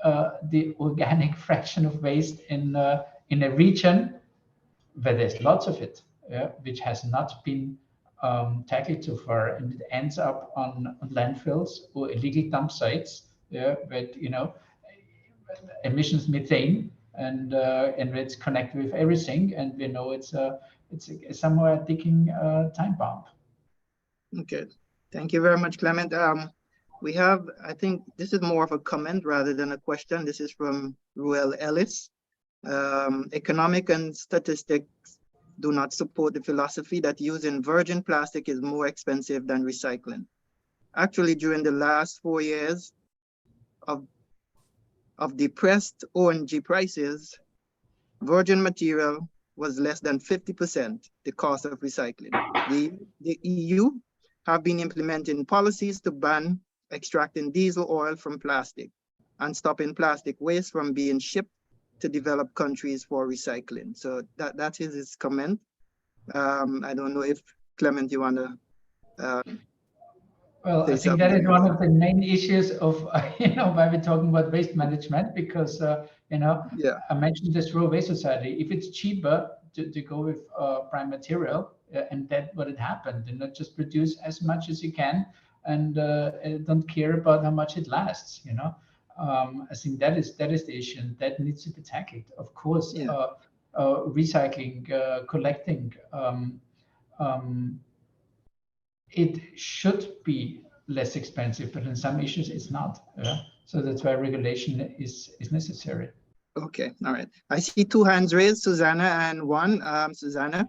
the organic fraction of waste in a region where there's lots of it, which has not been tackled so far, and it ends up on landfills or illegal dump sites, with emissions methane, and it's connected with everything, and we know it's somewhere a ticking time bomb. Okay, thank you very much, Clement. We have, I think this is more of a comment rather than a question. This is from Ruel Ellis. Economic and statistics do not support the philosophy that using virgin plastic is more expensive than recycling. Actually, during the last 4 years of depressed ONG prices, virgin material was less than 50% the cost of recycling. The EU have been implementing policies to ban extracting diesel oil from plastic and stopping plastic waste from being shipped to developed countries for recycling. So that is his comment. I don't know if Clement, you want to well, I think that is one of the main issues of, why we're talking about waste management, because, yeah. I mentioned this raw waste society. If it's cheaper to go with prime material, and that's what it happened, and not just produce as much as you can, and don't care about how much it lasts, I think that is the issue, and that needs to be tackled. Of course, Yeah. Recycling, collecting, it should be less expensive, but in some issues it's not. So that's why regulation is necessary. Okay, all right. I see two hands raised, Susanna and one. Susanna.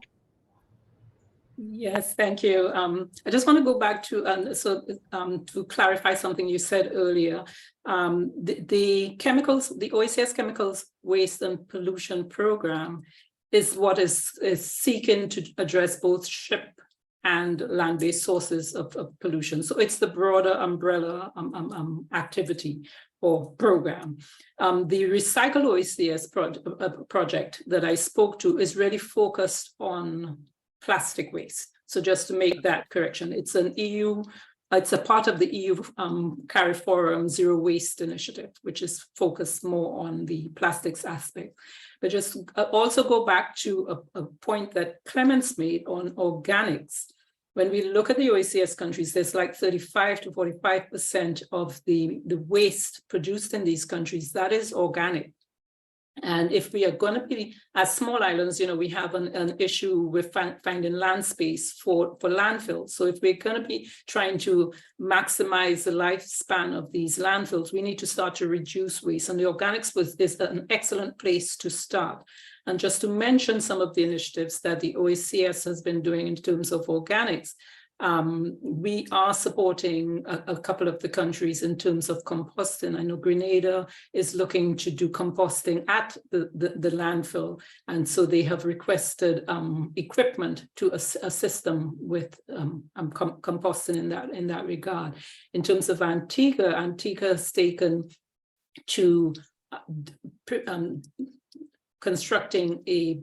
Yes, thank you. I just want to go back to to clarify something you said earlier. The chemicals, the OECS Chemicals Waste and Pollution Program is what is seeking to address both ship and land-based sources of pollution. So it's the broader umbrella activity or program. The Recycle OECS project that I spoke to is really focused on plastic waste. So just to make that correction, it's an EU, it's a part of the EU CARIFORUM Zero Waste Initiative, which is focused more on the plastics aspect. But just also go back to a point that Clemens made on organics. When we look at the OECS countries, there's like 35 to 45% of the waste produced in these countries that is organic. And if we are going to be, as small islands, we have an issue with finding land space for landfills. So if we're going to be trying to maximize the lifespan of these landfills, we need to start to reduce waste. And the organics is an excellent place to start. And just to mention some of the initiatives that the OECS has been doing in terms of organics, we are supporting a couple of the countries in terms of composting. I know Grenada is looking to do composting at the landfill. And so they have requested equipment to assist them with composting in that regard. In terms of Antigua has taken to constructing a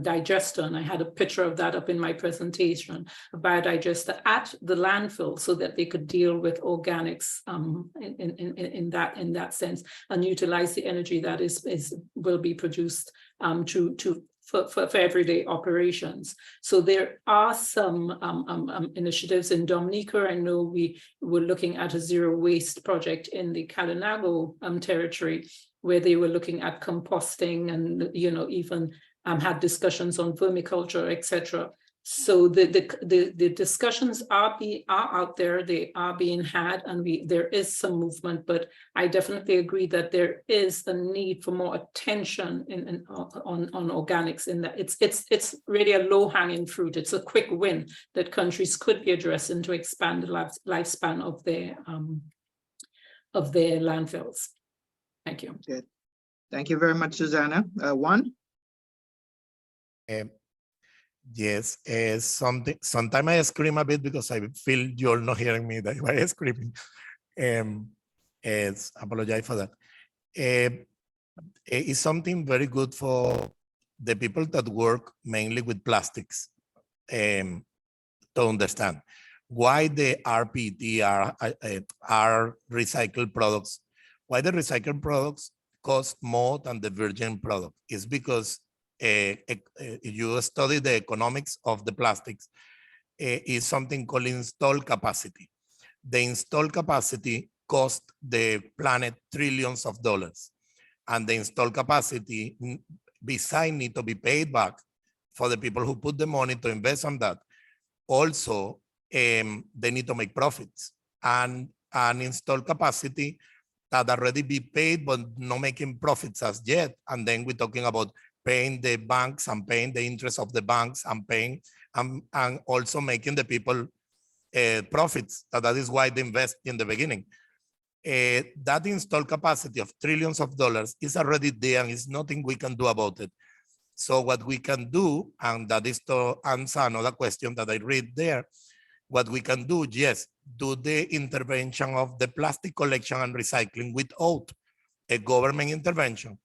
digester, and I had a picture of that up in my presentation, a biodigester at the landfill so that they could deal with organics in that sense and utilize the energy that will be produced for everyday operations. So there are some initiatives in Dominica. I know we were looking at a zero waste project in the Kalinago territory, where they were looking at composting and even had discussions on vermiculture, etc. So the discussions are out there, they are being had, and there is some movement. But I definitely agree that there is a need for more attention on organics. In that it's really a low-hanging fruit. It's a quick win that countries could be addressing to expand the lifespan of their landfills. Thank you. Good. Thank you very much, Susanna. Juan? Yes, sometimes I scream a bit because I feel you're not hearing me that I screaming. Apologize for that. It's something very good for the people that work mainly with plastics to understand why the RPT are recycled products. Why the recycled products cost more than the virgin product is because you study the economics of the plastics, is something called installed capacity. The installed capacity cost the planet trillions of dollars. And the installed capacity, besides need to be paid back for the people who put the money to invest on that, also they need to make profits. And an installed capacity that already be paid but not making profits as yet. And then we're talking about paying the banks and paying the interest of the banks and paying and also making the people profits. That is why they invest in the beginning. That installed capacity of trillions of dollars is already there and it's nothing we can do about it. So what we can do, and that is to answer another question that I read there, what we can do, yes, do the intervention of the plastic collection and recycling without a government intervention,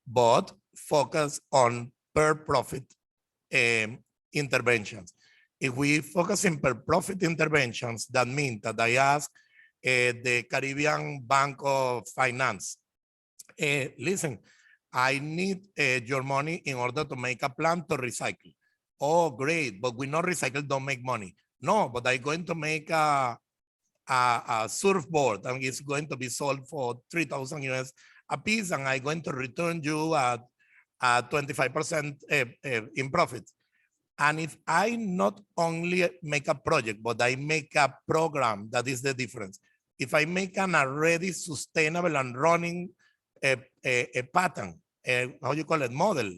but focus on per profit interventions. If we focus in per profit interventions, that means that I ask the Caribbean Bank of Finance, listen, I need your money in order to make a plan to recycle. Oh, great, but we know recycle don't make money. No, but I'm going to make a surfboard and it's going to be sold for 3,000 US a piece, and I'm going to return you at 25% in profit. And if I not only make a project, but I make a program, that is the difference. If I make an already sustainable and running a pattern, how you call it, model,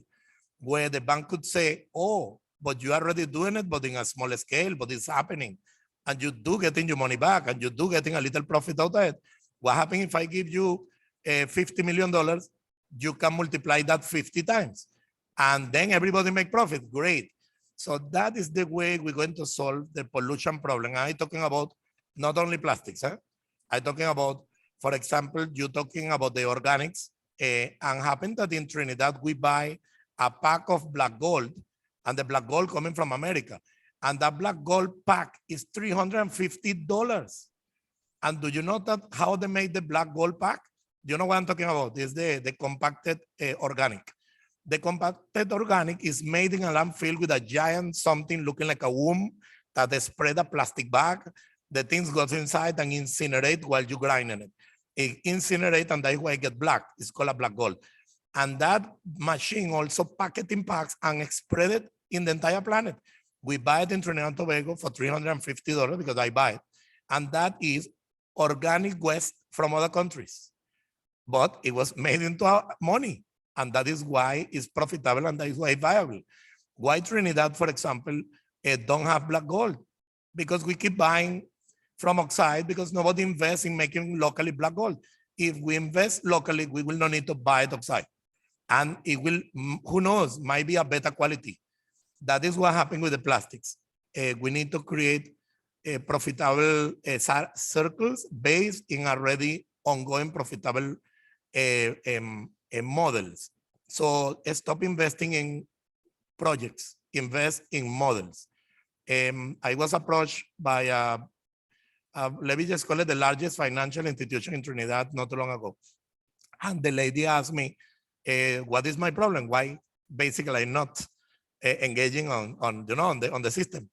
where the bank could say, oh, but you are already doing it, but in a small scale, but it's happening. And you do getting your money back, and you do getting a little profit out of it. What happens if I give you $50 million? You can multiply that 50 times. And then everybody make profit, great. So that is the way we're going to solve the pollution problem. I'm talking about not only plastics. I'm talking about, for example, you're talking about the organics. And happen that in Trinidad, we buy a pack of black gold, and the black gold coming from America. And that black gold pack is $350. And do you know that how they made the black gold pack? Do you know what I'm talking about? It's the compacted organic. The compacted organic is made in a landfill with a giant something looking like a womb that they spread a plastic bag. The things goes inside and incinerate while you grinding it. It incinerate, and that's why it get black. It's called a black gold. And that machine also pack it in packs and spread it in the entire planet. We buy it in Trinidad and Tobago for $350 because I buy it. And that is organic waste from other countries. But it was made into money. And that is why it's profitable, and that is why it's viable. Why Trinidad, for example, don't have black gold? Because we keep buying from outside because nobody invests in making locally black gold. If we invest locally, we will not need to buy it outside. And it will, who knows, might be a better quality. That is what happened with the plastics. We need to create profitable circles based in already ongoing profitable models. So stop investing in projects, invest in models. I was approached by let me just call it the largest financial institution in Trinidad not too long ago. And the lady asked me, what is my problem? Why basically I'm not engaging on the system?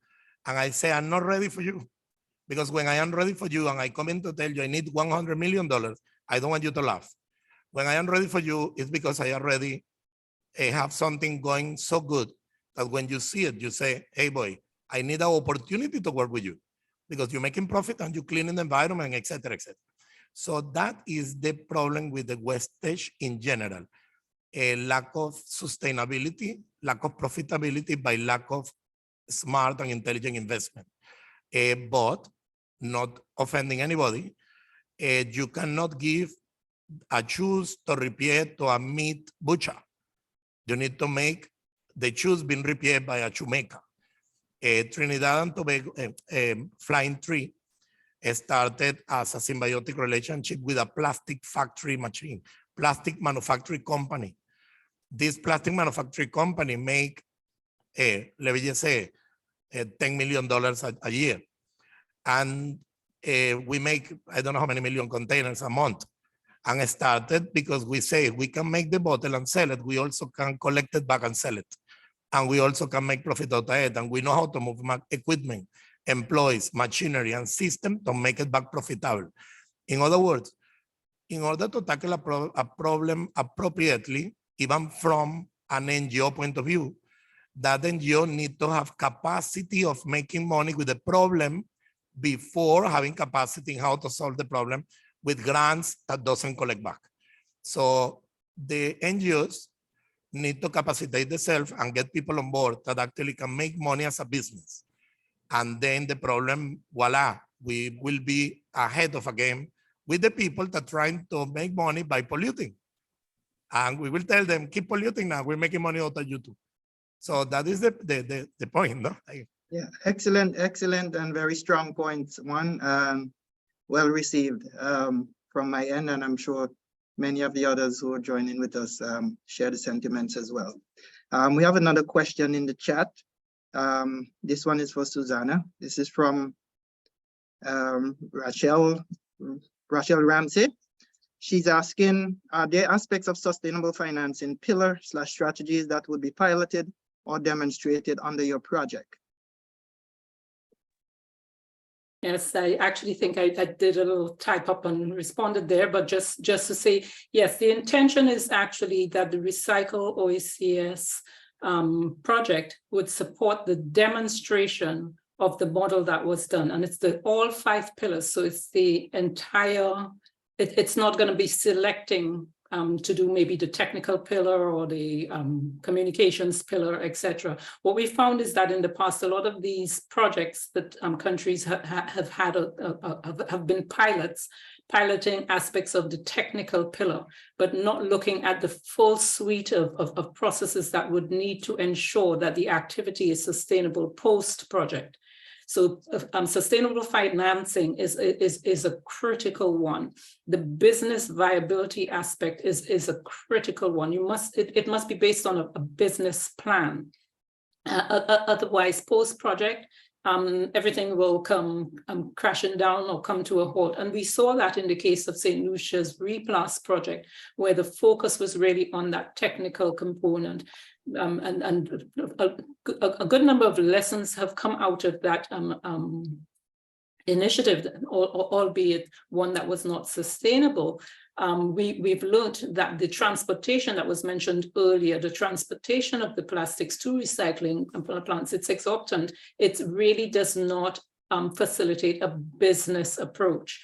And I say, I'm not ready for you. Because when I am ready for you and I come in to tell you I need $100 million, I don't want you to laugh. When I am ready for you, it's because I already have something going so good that when you see it, you say, hey boy, I need an opportunity to work with you because you're making profit and you're cleaning the environment, et cetera, et cetera. So that is the problem with the wastage in general. A lack of sustainability, lack of profitability by lack of smart and intelligent investment. But not offending anybody, you cannot give a choose to repair to a meat butcher. You need to make the choose being repaired by a shoemaker. Trinidad and Tobago Flying Tree started as a symbiotic relationship with a plastic factory machine, plastic manufacturing company. This plastic manufacturing company make, let me just say, $10 million a year. And we make, I don't know how many million containers a month. And it started because we say we can make the bottle and sell it. We also can collect it back and sell it. And we also can make profit out of it. And we know how to move equipment, employees, machinery, and system to make it back profitable. In other words, in order to tackle a problem appropriately, even from an NGO point of view, that NGO need to have capacity of making money with the problem before having capacity in how to solve the problem with grants that doesn't collect back. So the NGOs need to capacitate themselves and get people on board that actually can make money as a business. And then the problem, voila, we will be ahead of a game with the people that are trying to make money by polluting. And we will tell them, keep polluting now, we're making money out of you too. So that is the point, no? Yeah, excellent, and very strong points. One, well received from my end, and I'm sure many of the others who are joining with us share the sentiments as well. We have another question in the chat. This one is for Susanna. This is from Rachel Ramsey. She's asking, are there aspects of sustainable financing pillar/strategies that would be piloted or demonstrated under your project? Yes, I actually think I did a little type up and responded there, but just to say, yes, the intention is actually that the Recycle OECS project would support the demonstration of the model that was done. And it's all 5 pillars. So it's the entire, it's not going to be selecting to do maybe the technical pillar or the communications pillar, etc. What we found is that in the past, a lot of these projects that countries have been piloting aspects of the technical pillar, but not looking at the full suite of processes that would need to ensure that the activity is sustainable post-project. So sustainable financing is a critical one. The business viability aspect is a critical one. It must be based on a business plan. Otherwise, post-project, everything will come crashing down or come to a halt. And we saw that in the case of St. Lucia's RePlas project, where the focus was really on that technical component. And a good number of lessons have come out of that initiative, albeit one that was not sustainable. We've learned that the transportation that was mentioned earlier, the transportation of the plastics to recycling plants, it's exorbitant. It really does not facilitate a business approach.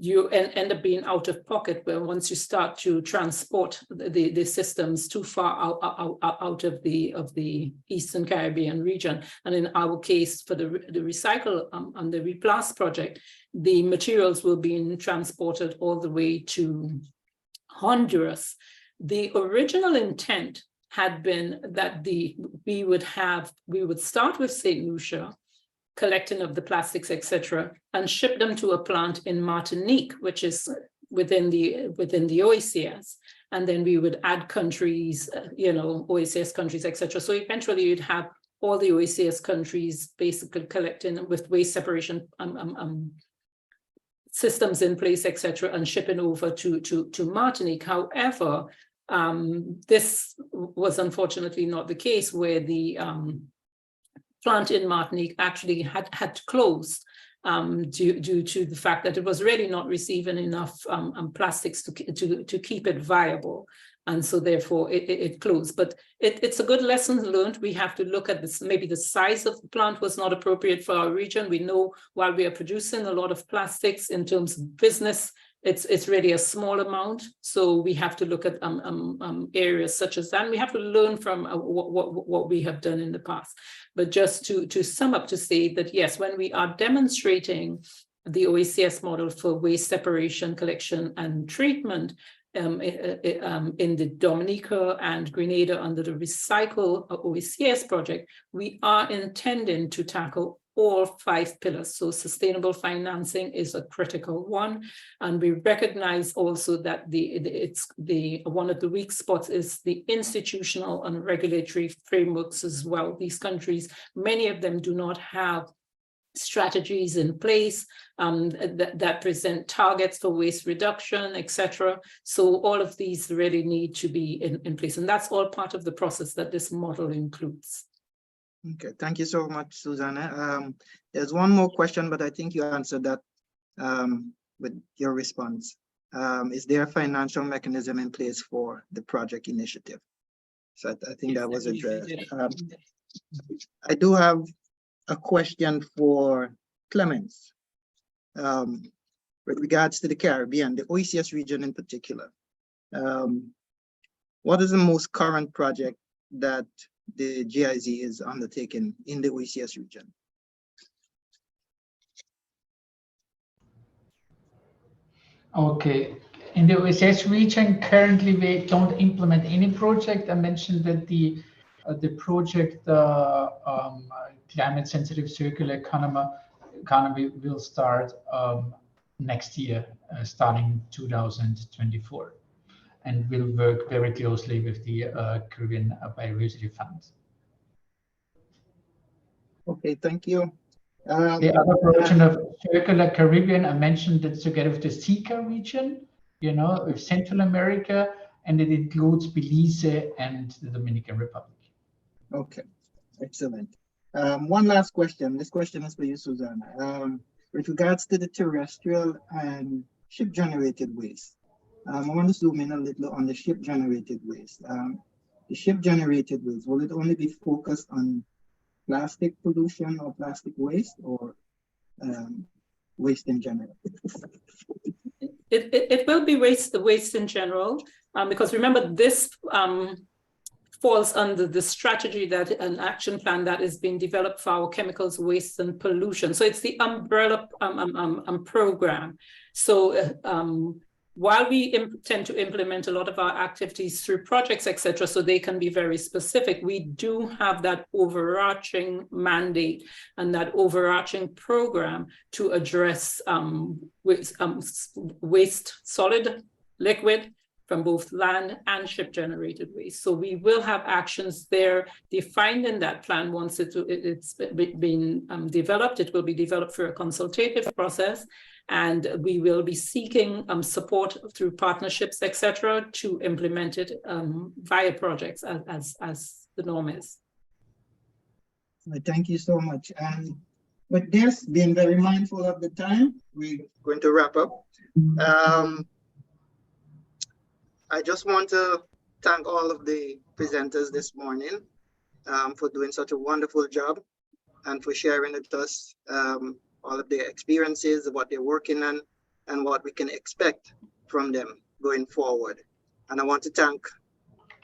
You end up being out of pocket where once you start to transport the systems too far out of the Eastern Caribbean region. And in our case, for the Recycle and the RePlas project, the materials will be transported all the way to Honduras. The original intent had been that we would start with St. Lucia, collecting of the plastics, etc., and ship them to a plant in Martinique, which is within the OECS. And then we would add countries, OECS countries, etc. So eventually you'd have all the OECS countries basically collecting with waste separation systems in place, etc., and shipping over to Martinique. However, this was unfortunately not the case, where the plant in Martinique actually had to close due to the fact that it was really not receiving enough plastics to keep it viable. And so therefore it closed. But it's a good lesson learned. We have to look at this. Maybe the size of the plant was not appropriate for our region. We know while we are producing a lot of plastics in terms of business, it's really a small amount. So we have to look at areas such as that. And we have to learn from what we have done in the past. But just to sum up, to say that, yes, when we are demonstrating the OECS model for waste separation, collection, and treatment in the Dominica and Grenada under the Recycle OECS project, we are intending to tackle all 5 pillars. So sustainable financing is a critical one. And we recognize also that one of the weak spots is the institutional and regulatory frameworks as well. These countries, many of them do not have strategies in place that present targets for waste reduction, etc. So all of these really need to be in place. And that's all part of the process that this model includes. Okay, thank you so much, Susanna. There's one more question, but I think you answered that with your response. Is there a financial mechanism in place for the project initiative? So I think that was addressed. I do have a question for Clemens with regards to the Caribbean, the OECS region in particular. What is the most current project that the GIZ is undertaking in the OECS region? Okay, in the OECS region, currently we don't implement any project. I mentioned that the The project Climate Sensitive Circular Economy will start next year, starting 2024, and will work very closely with the Caribbean Biodiversity Fund. Okay, thank you. The other version of Circular Caribbean, I mentioned it together with the SICA region, you know, with Central America, and it includes Belize and the Dominican Republic. Okay, excellent. One last question. This question is for you, Susanna. With regards to the terrestrial and ship-generated waste, I want to zoom in a little on the ship-generated waste. The ship-generated waste, will it only be focused on plastic pollution or plastic waste, or waste in general? It will be waste in general, because remember, this falls under the strategy that an action plan that is being developed for our chemicals, waste, and pollution. So it's the umbrella program. So while we tend to implement a lot of our activities through projects, etc., so they can be very specific, we do have that overarching mandate and that overarching program to address waste, solid, liquid, from both land and ship-generated waste. So we will have actions there defined in that plan. Once it's been developed, it will be developed through a consultative process, and we will be seeking support through partnerships, etc., to implement it via projects as the norm is. Thank you so much. And with this, being very mindful of the time, we're going to wrap up. I just want to thank all of the presenters this morning for doing such a wonderful job and for sharing with us all of their experiences, what they're working on, and what we can expect from them going forward. And I want to thank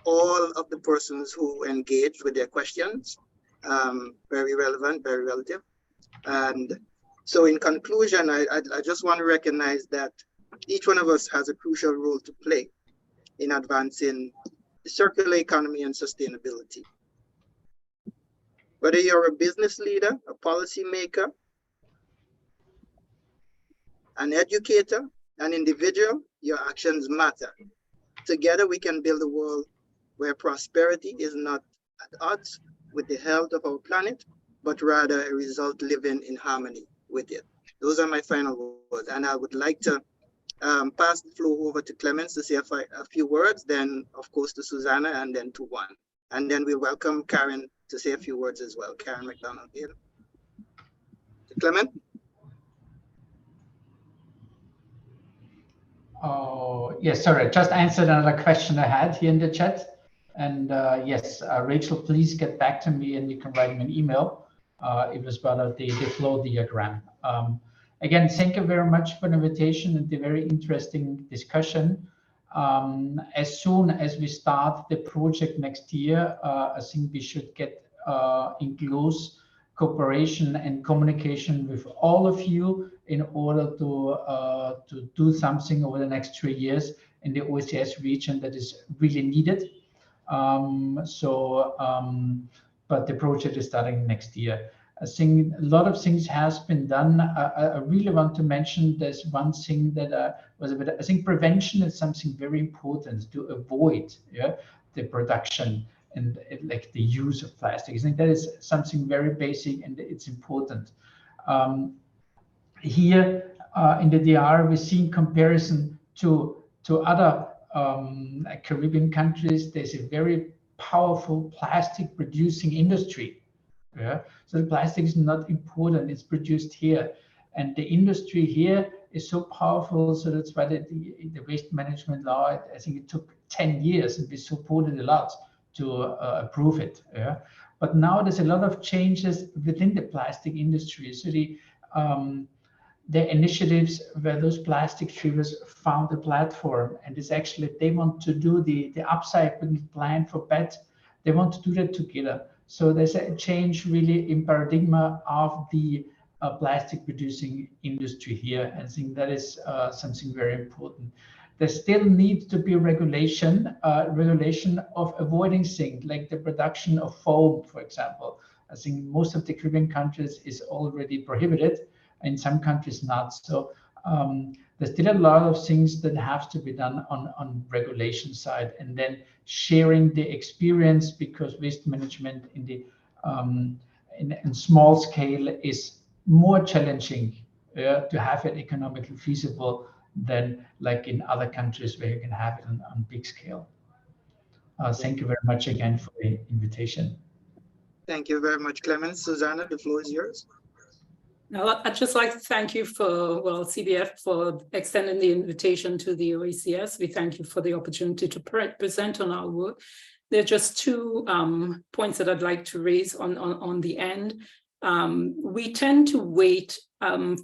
all of the persons who engaged with their questions. Very relevant, very relative. And so in conclusion, I just want to recognize that each one of us has a crucial role to play in advancing the circular economy and sustainability. Whether you're a business leader, a policymaker, an educator, an individual, your actions matter. Together we can build a world where prosperity is not at odds with the health of our planet, but rather a result living in harmony with it. Those are my final words, and I would like to pass the floor over to Clemens to say a few words, then of course to Susanna, and then to Juan. And then we welcome Karen to say a few words as well. Karen McDonald-Gale. Clement? Oh, yes, sorry, I just answered another question I had here in the chat. And yes, Rachel, please get back to me and you can write me an email. It was about the flow diagram. Again, thank you very much for the invitation and the very interesting discussion. As soon as we start the project next year, I think we should get in close cooperation and communication with all of you in order to do something over the next 3 years in the OCS region that is really needed. But the project is starting next year. I think a lot of things has been done. I really want to mention there's one thing that was a bit, I think prevention is something very important to avoid the production and like the use of plastic. I think that is something very basic and it's important. Here in the DR, we see in comparison to other Caribbean countries, there's a very powerful plastic producing industry. So the plastic is not important, it's produced here. And the industry here is so powerful, so that's why the waste management law, I think it took 10 years and we supported a lot to approve it. But now there's a lot of changes within the plastic industry. So the initiatives where those plastic shippers found a platform, and it's actually, they want to do the upcycling plan for PET, they want to do that together. So there's a change really in paradigm of the plastic producing industry here. I think that is something very important. there still needs to be regulation of avoiding things like the production of foam, for example. I think most of the Caribbean countries is already prohibited, in some countries not. So there's still a lot of things that have to be done on regulation side, and then sharing the experience, because waste management in the in small scale is more challenging to have it economically feasible than like in other countries where you can have it on big scale. Thank you very much again for the invitation. Thank you very much, Clemens. Susanna, the floor is yours. Now, I'd just like to thank you for, well, CBF for extending the invitation to the OACS. We thank you for the opportunity to present on our work. There are just two points that I'd like to raise on the end. We tend to wait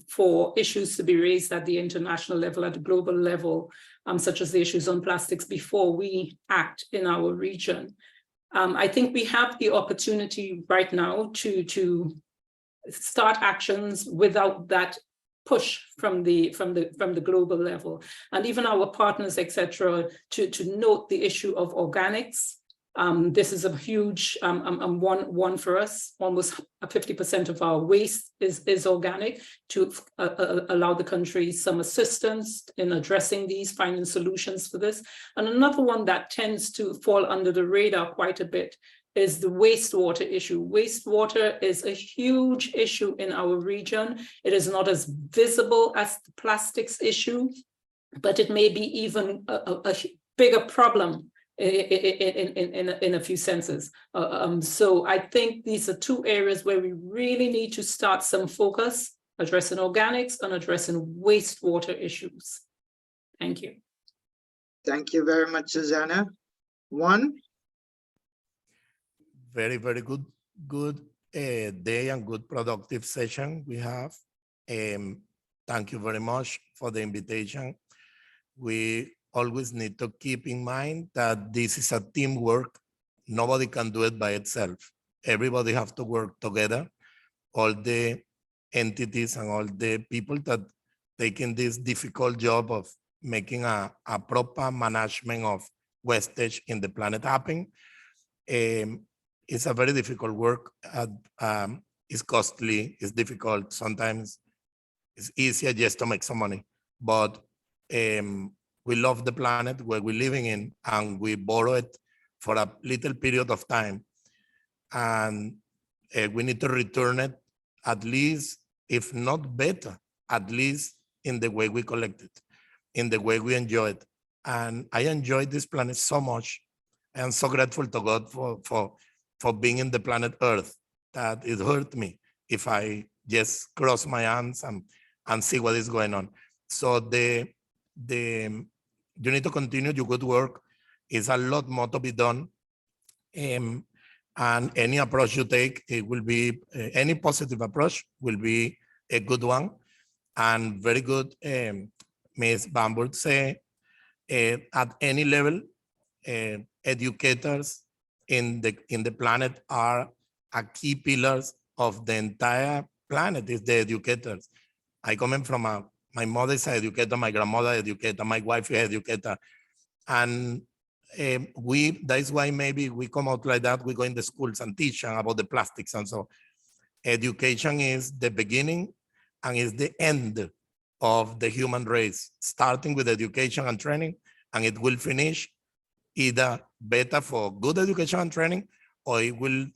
for issues to be raised at the international level, at the global level, such as the issues on plastics, before we act in our region. I think we have the opportunity right now to start actions without that push from the global level, and even our partners, etc., to note the issue of organics. This is a huge one for us. Almost 50% of our waste is organic, to allow the country some assistance in addressing these, finding solutions for this. And another one that tends to fall under the radar quite a bit is the wastewater issue. Wastewater is a huge issue in our region. It is not as visible as the plastics issue, but it may be even a bigger problem in a few senses. So I think these are two areas where we really need to start some focus, addressing organics and addressing wastewater issues. Thank you. Thank you very much, Susanna. Juan? Very, very good day and good productive session we have. Thank you very much for the invitation. We always need to keep in mind that this is a teamwork. Nobody can do it by itself. Everybody has to work together. All the entities and all the people that taking this difficult job of making a proper management of wastage in the planet happen. It's a very difficult work. It's costly, it's difficult. Sometimes it's easier just to make some money, but we love the planet where we're living in, and we borrow it for a little period of time. And we need to return it, at least, if not better, at least in the way we collect it, in the way we enjoy it. And I enjoy this planet so much. I am so grateful to God for being in the planet Earth, that it hurt me if I just cross my hands and see what is going on. So you need to continue your good work. It's a lot more to be done. And any approach you take, it will be, any positive approach will be a good one. And very good, Ms. Bamburg say, at any level, educators in the planet are a key pillars of the entire planet, is the educators. I come from my mother is an educator, my grandmother is an educator, my wife is an educator. And that's why maybe we come out like that, we go in the schools and teach about the plastics. And so education is the beginning and is the end of the human race, starting with education and training, and it will finish either better for good education and training, or it will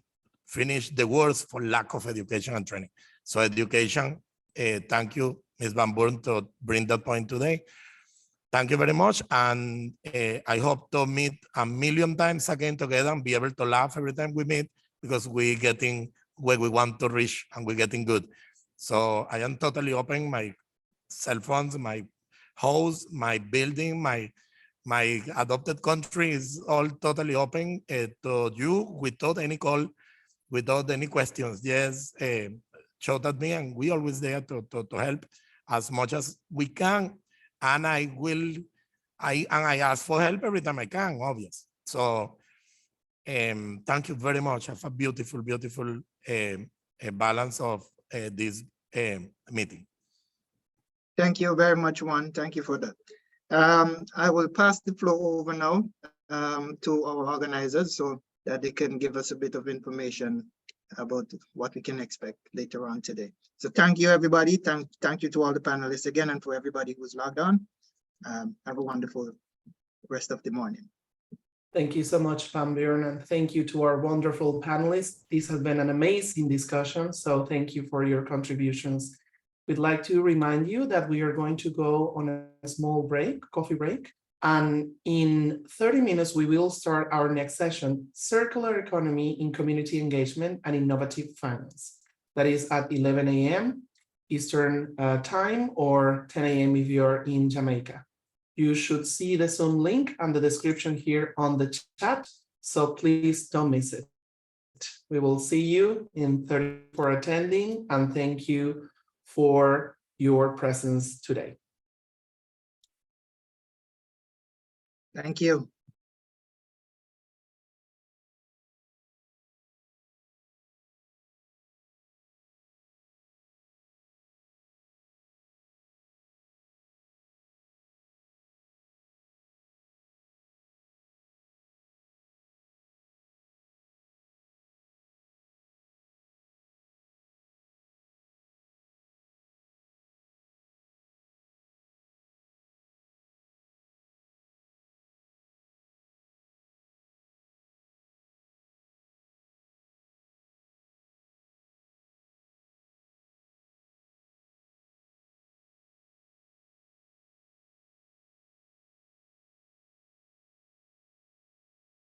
finish the worse for lack of education and training. So education, thank you, Ms. Bamburg, to bring that point today. Thank you very much. And I hope to meet a million times again together and be able to laugh every time we meet, because we're getting where we want to reach and we're getting good. So I am totally open. My cell phones, my house, my building, my adopted country is all totally open to you without any call, without any questions. Yes, shout at me, and we always there to help as much as we can. And I ask for help every time I can, obvious. So thank you very much. Have a beautiful, beautiful balance of this meeting. Thank you very much, Juan. Thank you for that. I will pass the floor over now to our organizers so that they can give us a bit of information about what we can expect later on today. So thank you, everybody. Thank you to all the panelists again, and for everybody who's logged on. Have a wonderful rest of the morning. Thank you so much, Van Buren, and thank you to our wonderful panelists. This has been an amazing discussion, so thank you for your contributions. We'd like to remind you that we are going to go on a small break, coffee break, and in 30 minutes, we will start our next session, Circular Economy in Community Engagement and Innovative Finance. That is at 11 a.m. Eastern time or 10 a.m. if you're in Jamaica. You should see the Zoom link and the description here on the chat, so please don't miss it. We will see you in 30 for attending, and thank you for your presence today. Thank you.